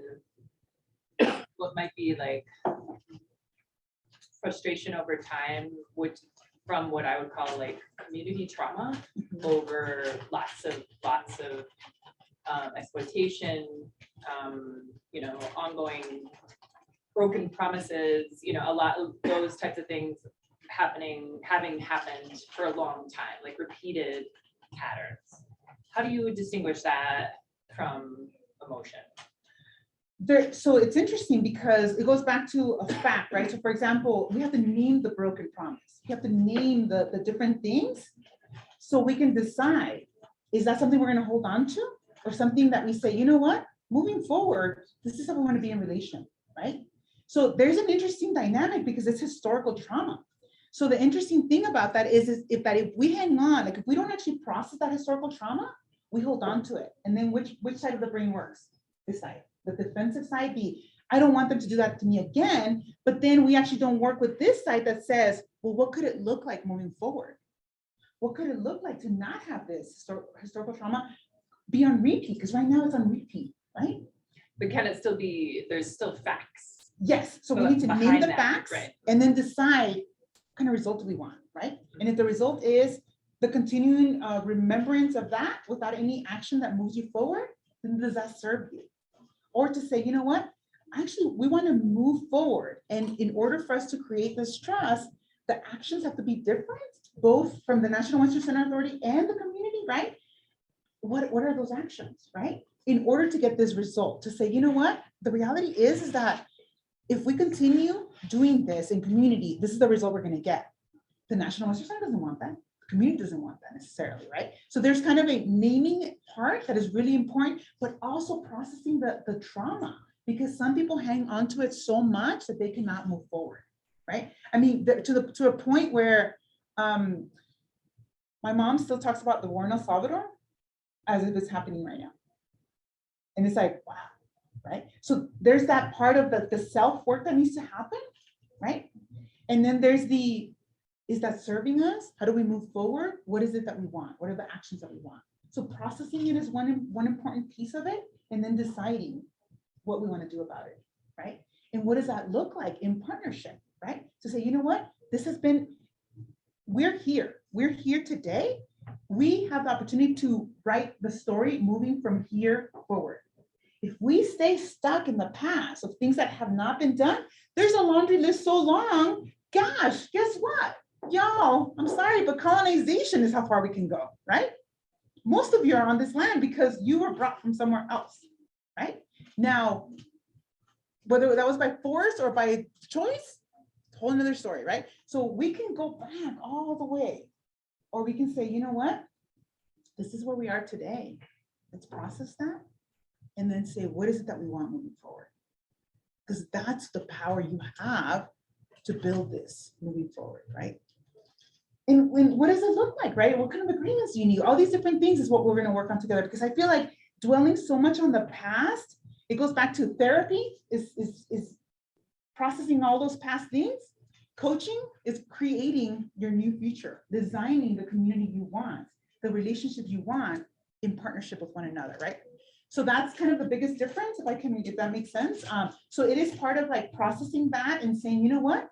what might be like frustration over time, which from what I would call like community trauma over lots of exploitation, you know, ongoing broken promises, you know, a lot of those types of things having happened for a long time, like repeated patterns. How do you distinguish that from emotion? So it's interesting because it goes back to a fact, right? So for example, we have to name the broken promise. You have to name the different things so we can decide, is that something we're going to hold on to, or something that we say, you know what, moving forward, this is how we want to be in relation, right? So there's an interesting dynamic because it's historical trauma. So the interesting thing about that is if we hang on, like if we don't actually process that historical trauma, we hold on to it. And then which side of the brain works? This side, the defensive side, I don't want them to do that to me again, but then we actually don't work with this side that says, well, what could it look like moving forward? What could it look like to not have this historical trauma be on repeat? Because right now it's on repeat, right? But can it still be, there's still facts? Yes, so we need to name behind the that, facts right. and then decide what kind of result do we want, right? And if the result is the continuing remembrance of that without any action that moves you forward, then does that serve you? Or to say, you know what, actually, we want to move forward. And in order for us to create this trust, the actions have to be different, both from the National Western Center Authority and the community, right? What are those actions, right? In order to get this result, to say, you know what, the reality is that if we continue doing this in community, this is the result we're going to get. The National Western Center doesn't want that. The community doesn't want that necessarily, right? So there's kind of a naming part that is really important, but also processing the trauma, because some people hang on to it so much that they cannot move forward, right? I mean, to a point where my mom still talks about the war in El Salvador as if it's happening right now. And it's like, wow, right? So there's that part of the self-work that needs to happen, right? And then there's is that serving us? How do we move forward? What is it that we want? What are the actions that we want? So processing it is one important piece of it, and then deciding what we want to do about it, right? And what does that look like in partnership, right? To say, you know what, we're here today. We have the opportunity to write the story moving from here forward. If we stay stuck in the past of things that have not been done, there's a laundry list so long, gosh, guess what? Y'all, I'm sorry, but colonization is how far we can go, right? Most of you are on this land because you were brought from somewhere else, right? Now, whether that was by force or by choice, whole another story, right? So we can go back all the way, or we can say, you know what? This is where we are today. Let's process that and then say, what is it that we want moving forward? Because that's the power you have to build this moving forward, right? And what does it look like, right? What kind of agreements do you need? All these different things is what we're going to work on together, because I feel like dwelling so much on the past, it goes back to therapy is processing all those past things. Coaching is creating your new future, designing the community you want, the relationship you want in partnership with one another, right? So that's kind of the biggest difference, if that makes sense. So it is part of like processing that and saying, you know what,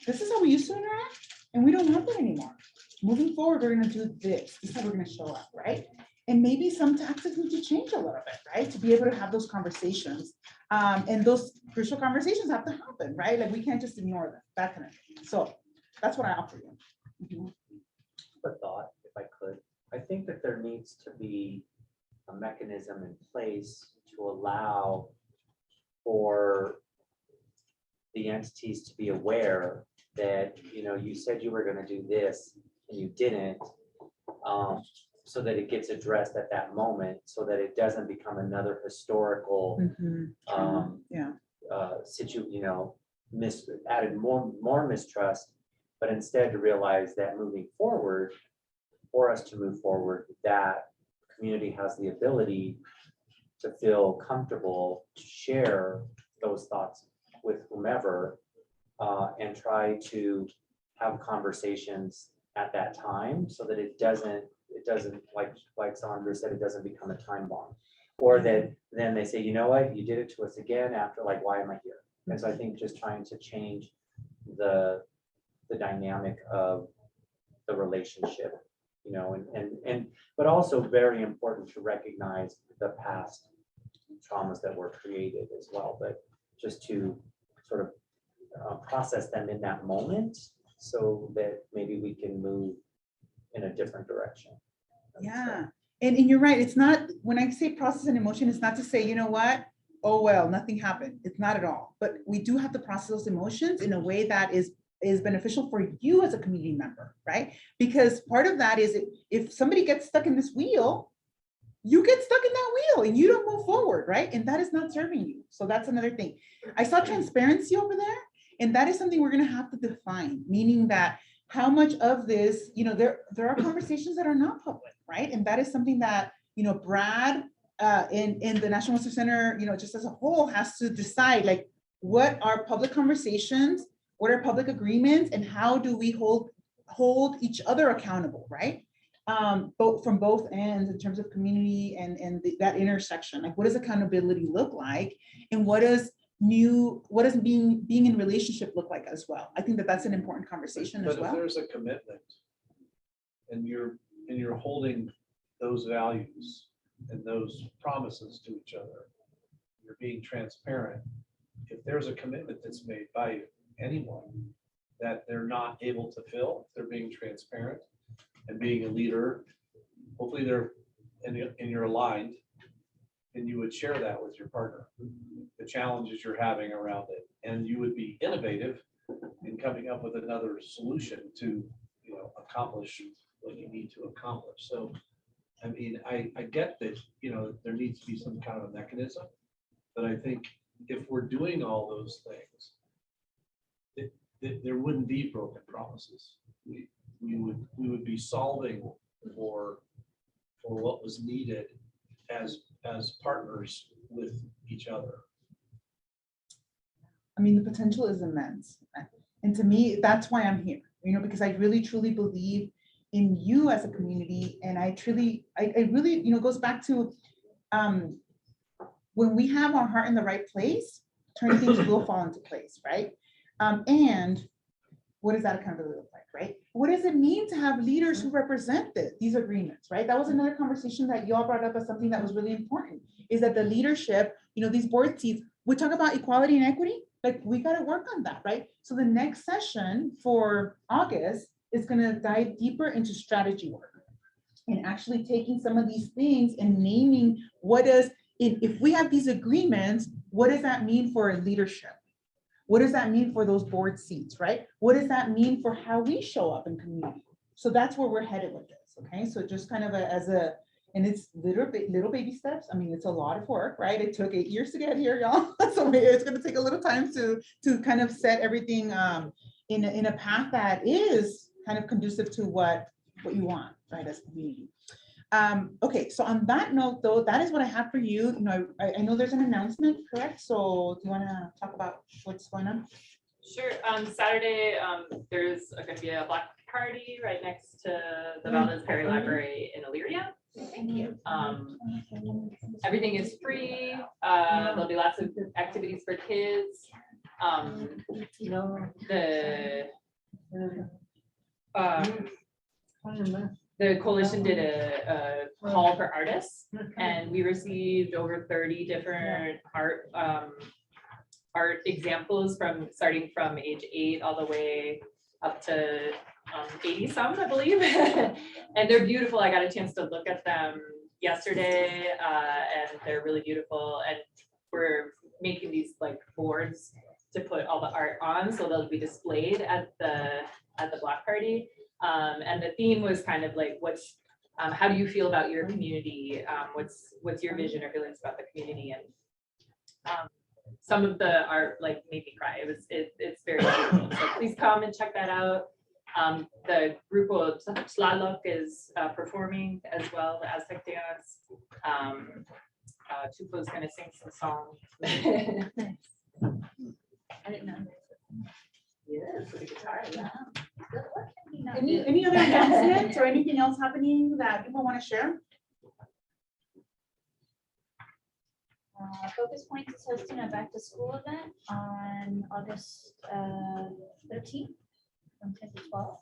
this is how we used to interact, and we don't want that anymore. moving forward, we're gonna do this. This is how we're gonna show up, right? And maybe some tactics need to change a little bit, right? To be able to have those conversations. And those crucial conversations have to happen, right? Like we can't just ignore them, that kind of thing. So that's what I offer you. Mhm. A thought, if I could. I think that there needs to be a mechanism in place to allow for the entities to be aware that, you know, you said you were gonna do this and you didn't. So that it gets addressed at that moment, so that it doesn't become another historical Yeah. you know, added more mistrust, but instead to realize that moving forward, for us to move forward, that community has the ability to feel comfortable to share those thoughts with whomever, and try to have conversations at that time so that it doesn't like Sandra said, it doesn't become a time bomb. Or that then they say, you know what, you did it to us again after, like, why am I here? And so I think just trying to change the dynamic of the relationship, you know, but also very important to recognize the past traumas that were created as well, but just to sort of process them in that moment so that maybe we can move in a different direction. Yeah, and you're right. It's not, when I say process and emotion, it's not to say, you know what, oh, well, nothing happened. It's not at all. But we do have to process those emotions in a way that is beneficial for you as a community member, right? Because part of that is if somebody gets stuck in this wheel, you get stuck in that wheel and you don't move forward, right? And that is not serving you. So that's another thing. I saw transparency over there, and that is something we're going to have to define, meaning that how much of this, you know, there are conversations that are not public, right? And that is something that, you know, Brad in the National Western Center, you know, just as a whole has to decide, like, what are public conversations, what are public agreements, and how do we hold each other accountable, right? Both from both ends in terms of community and that intersection. Like, what does accountability look like, and what does being in relationship look like as well? I think that that's an important conversation as But well. if there's a commitment and you're holding those values and those promises to each other, you're being transparent. If there's a commitment that's made by anyone that they're not able to fill, if they're being transparent and being a leader, hopefully they're and you're aligned, and you would share that with your partner, the challenges you're having around it, and you would be innovative in coming up with another solution to, you know, accomplish what you need to accomplish. So, I mean, I get that, you know, there needs to be some kind of a mechanism, but I think if we're doing all those things, there wouldn't be broken promises. We would be solving for what was needed as partners with each other. I mean, the potential is immense. And to me, that's why I'm here, you know, because I really truly believe in you as a community. And I really, you know, goes back to when we have our heart in the right place, turning things will fall into place, right? And what does that accountability look like, right? What does it mean to have leaders who represent these agreements, right? That was another conversation that y'all brought up as something that was really important, is that the leadership, you know, these board seats, we talk about equality and equity, like we got to work on that, right? So the next session for August is going to dive deeper into strategy work and actually taking some of these things and naming what does, if we have these agreements, what does that mean for leadership? What does that mean for those board seats, right? What does that mean for how we show up in community? So that's where we're headed with this, okay? So just kind of and it's little baby steps. I mean, it's a lot of work, right? It took 8 years to get here, y'all. So it's gonna take a little time to kind of set everything in a path that is kind of conducive to what you want, right, as a community. Okay, so on that note, though, that is what I have for you. You know, I know there's an announcement, correct? So do you want to talk about what's going on? Sure. Saturday, there's going to be a block party right next to the Valdez Perry Library in Elyria. Thank you. Everything is free. There'll be lots of activities for kids. The coalition did a call for artists, and we received over 30 different art examples from starting from age 8 all the way up to 80 some, I believe. And they're beautiful. I got a chance to look at them yesterday, and they're really beautiful. And we're making these like boards to put all the art on, so they'll be displayed at the block party. And the theme was kind of like, how do you feel about your community? What's your vision or feelings about the community? And some of the art like made me cry. It's very beautiful. So please come and check that out. The group of Tlaloc is performing as well, the Aztec dance. Tupo's gonna sing some songs. I didn't know. Yes, with the guitar, yeah. Any other announcements or anything else happening that people want to share? Focus Points is hosting a back to school event on August 13th from 10 to 12.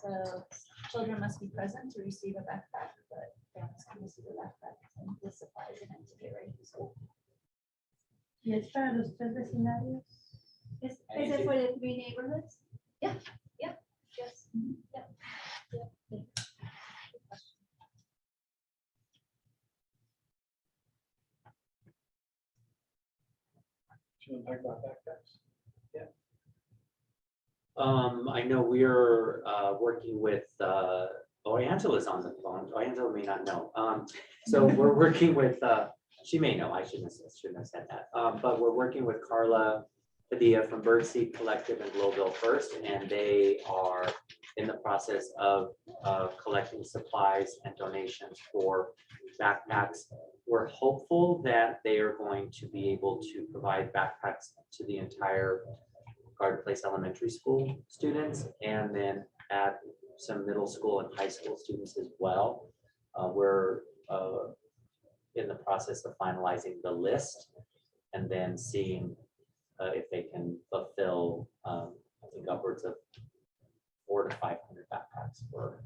So children must be present to receive a backpack, but parents can receive a backpack and the supplies in it to get ready for school. ¿Y es para los 3 vecindarios? Is it for the 3 neighborhoods? Yeah, yeah, yes. Yeah. Yeah. Should we talk about backpacks? I know we're working with, Angela's on the phone. Angela may not know. So we're working with, she may know, I shouldn't have said that. But we're working with Carla Padilla from Birdseed Collective and Global First, and they are in the process of collecting supplies and donations for backpacks. We're hopeful that they are going to be able to provide backpacks to the entire Garden Place Elementary School students, and then add some middle school and high school students as well. We're in the process of finalizing the list and then seeing if they can fulfill, I think upwards of 400 to 500 backpacks for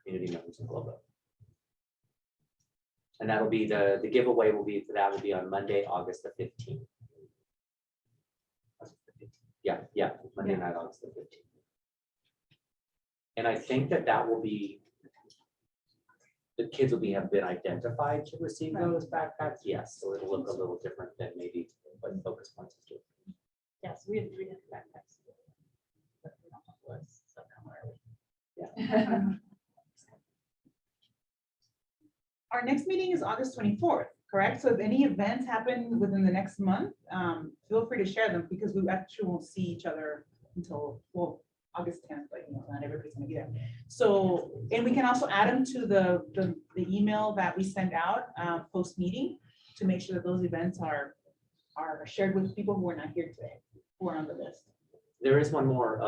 community members in Global. And that'll be the giveaway will be on Monday, August the 15th. Yeah, Monday night, August the 15th. And I think that will be, the kids will have been identified to receive those backpacks. Yes, so it'll look a little different than maybe what Focus Points is doing. Yes, we have 3 different backpacks. But we don't have lists, so come early. Yeah. Our next meeting is August 24th, correct? So if any events happen within the next month, feel free to share them, because we actually won't see each other until, well, August 10th, but you know, not everybody's gonna be there. So, and we can also add them to the email that we send out post meeting to make sure that those events are shared with people who are not here today, who are on the list. There is one more.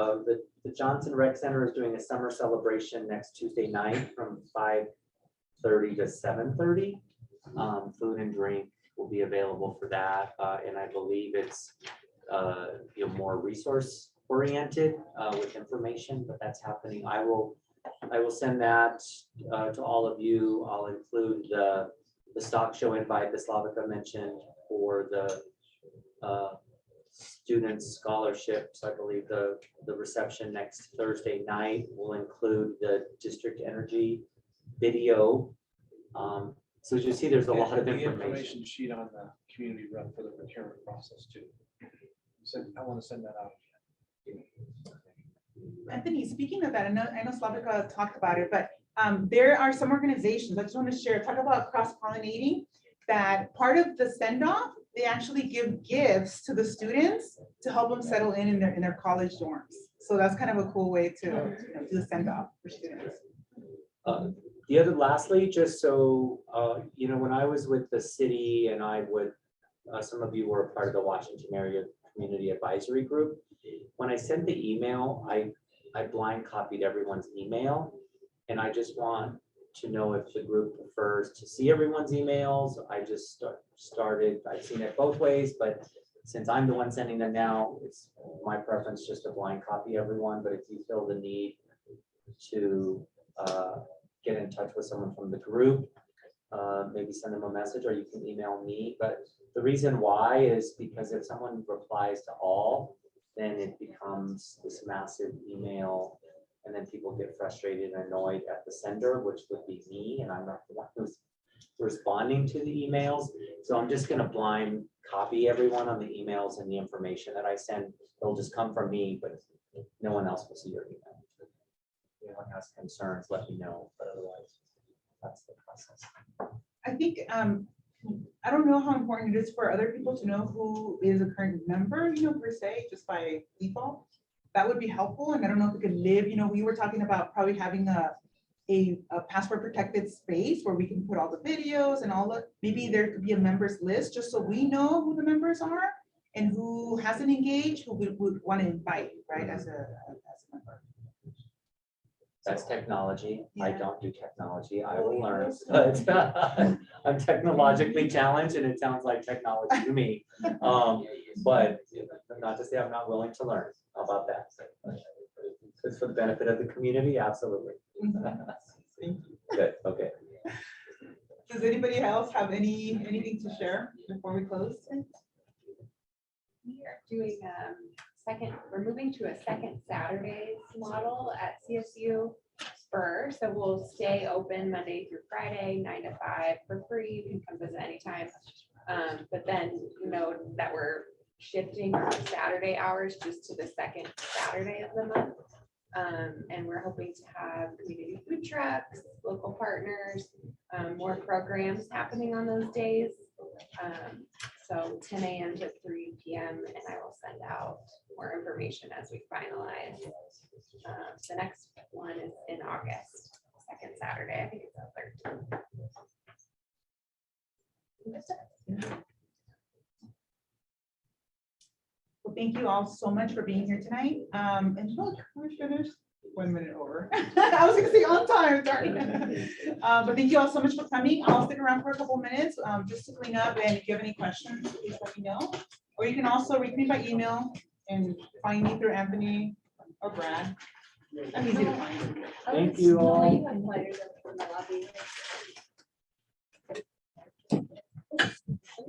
The Johnson Rec Center is doing a summer celebration next Tuesday night from 5:30 to 7:30. Food and drink will be available for that, and I believe it's more resource oriented with information, but that's happening. I will send that to all of you. I'll include the stock show invite that Slavica mentioned for the students scholarships. I believe the reception next Thursday night will include the district energy video. So as you see, there's a lot of The information. sheet on the community rep for the procurement process too. So I want to send that out. Anthony, speaking of that, I know Slavica talked about it, but there are some organizations, I just want to share, talk about cross-pollinating, that part of the send-off, they actually give gifts to the students to help them settle in their college dorms. So that's kind of a cool way to do the send-off for students. Lastly, just so, when I was with the city and I would, some of you were a part of the Washington Area Community Advisory Group. When I sent the email, I blind copied everyone's email. And I just want to know if the group prefers to see everyone's emails. I just started, I've seen it both ways, but since I'm the one sending them now, it's my preference just to blind copy everyone. But if you feel the need to get in touch with someone from the group, maybe send them a message, or you can email me. But the reason why is because if someone replies to all, then it becomes this massive email, and then people get frustrated and annoyed at the sender, which would be me, and I'm not the one who's responding to the emails. So I'm just gonna blind copy everyone on the emails and the information that I send. It'll just come from me, but no one else will see your email. If anyone has concerns, let me know, but otherwise, that's the process. I think, I don't know how important it is for other people to know who is a current member, per se, just by default. That would be helpful, and I don't know if it could live, we were talking about probably having a password protected space where we can put all the videos and maybe there could be a members list, just so we know who the members are and who hasn't engaged, who we would want to invite, right, as a member. That's technology. I Yeah. don't do technology. I Oh, will you learn. don't? But I'm technologically challenged, and it sounds like technology to me. But not to say I'm not willing to learn. How about that? It's for the benefit of the community, absolutely. Good, okay. Does anybody else have anything to share before we close? We are doing we're moving to a second Saturdays model at CSU Spur. So we'll stay open Monday through Friday, 9 to 5 for free. You can come visit anytime. But then that we're shifting our Saturday hours just to the second Saturday of the month. And we're hoping to have community food trucks, local partners, more programs happening on those days. So 10 a.m. to 3 p.m. and I will send out more information as we finalize. The next one is in August, second Saturday. I think it's the 13th. Well, thank you all so much for being here tonight. And look, we're finished 1 minute over. I was gonna say on time, darn it. But thank you all so much for coming. I'll stick around for a couple minutes just to clean up, and if you have any questions, please let me know. Or you can also reach me by email and find me through Anthony or Brad. I'm easy to find. Thank you all. You have letters in the lobby.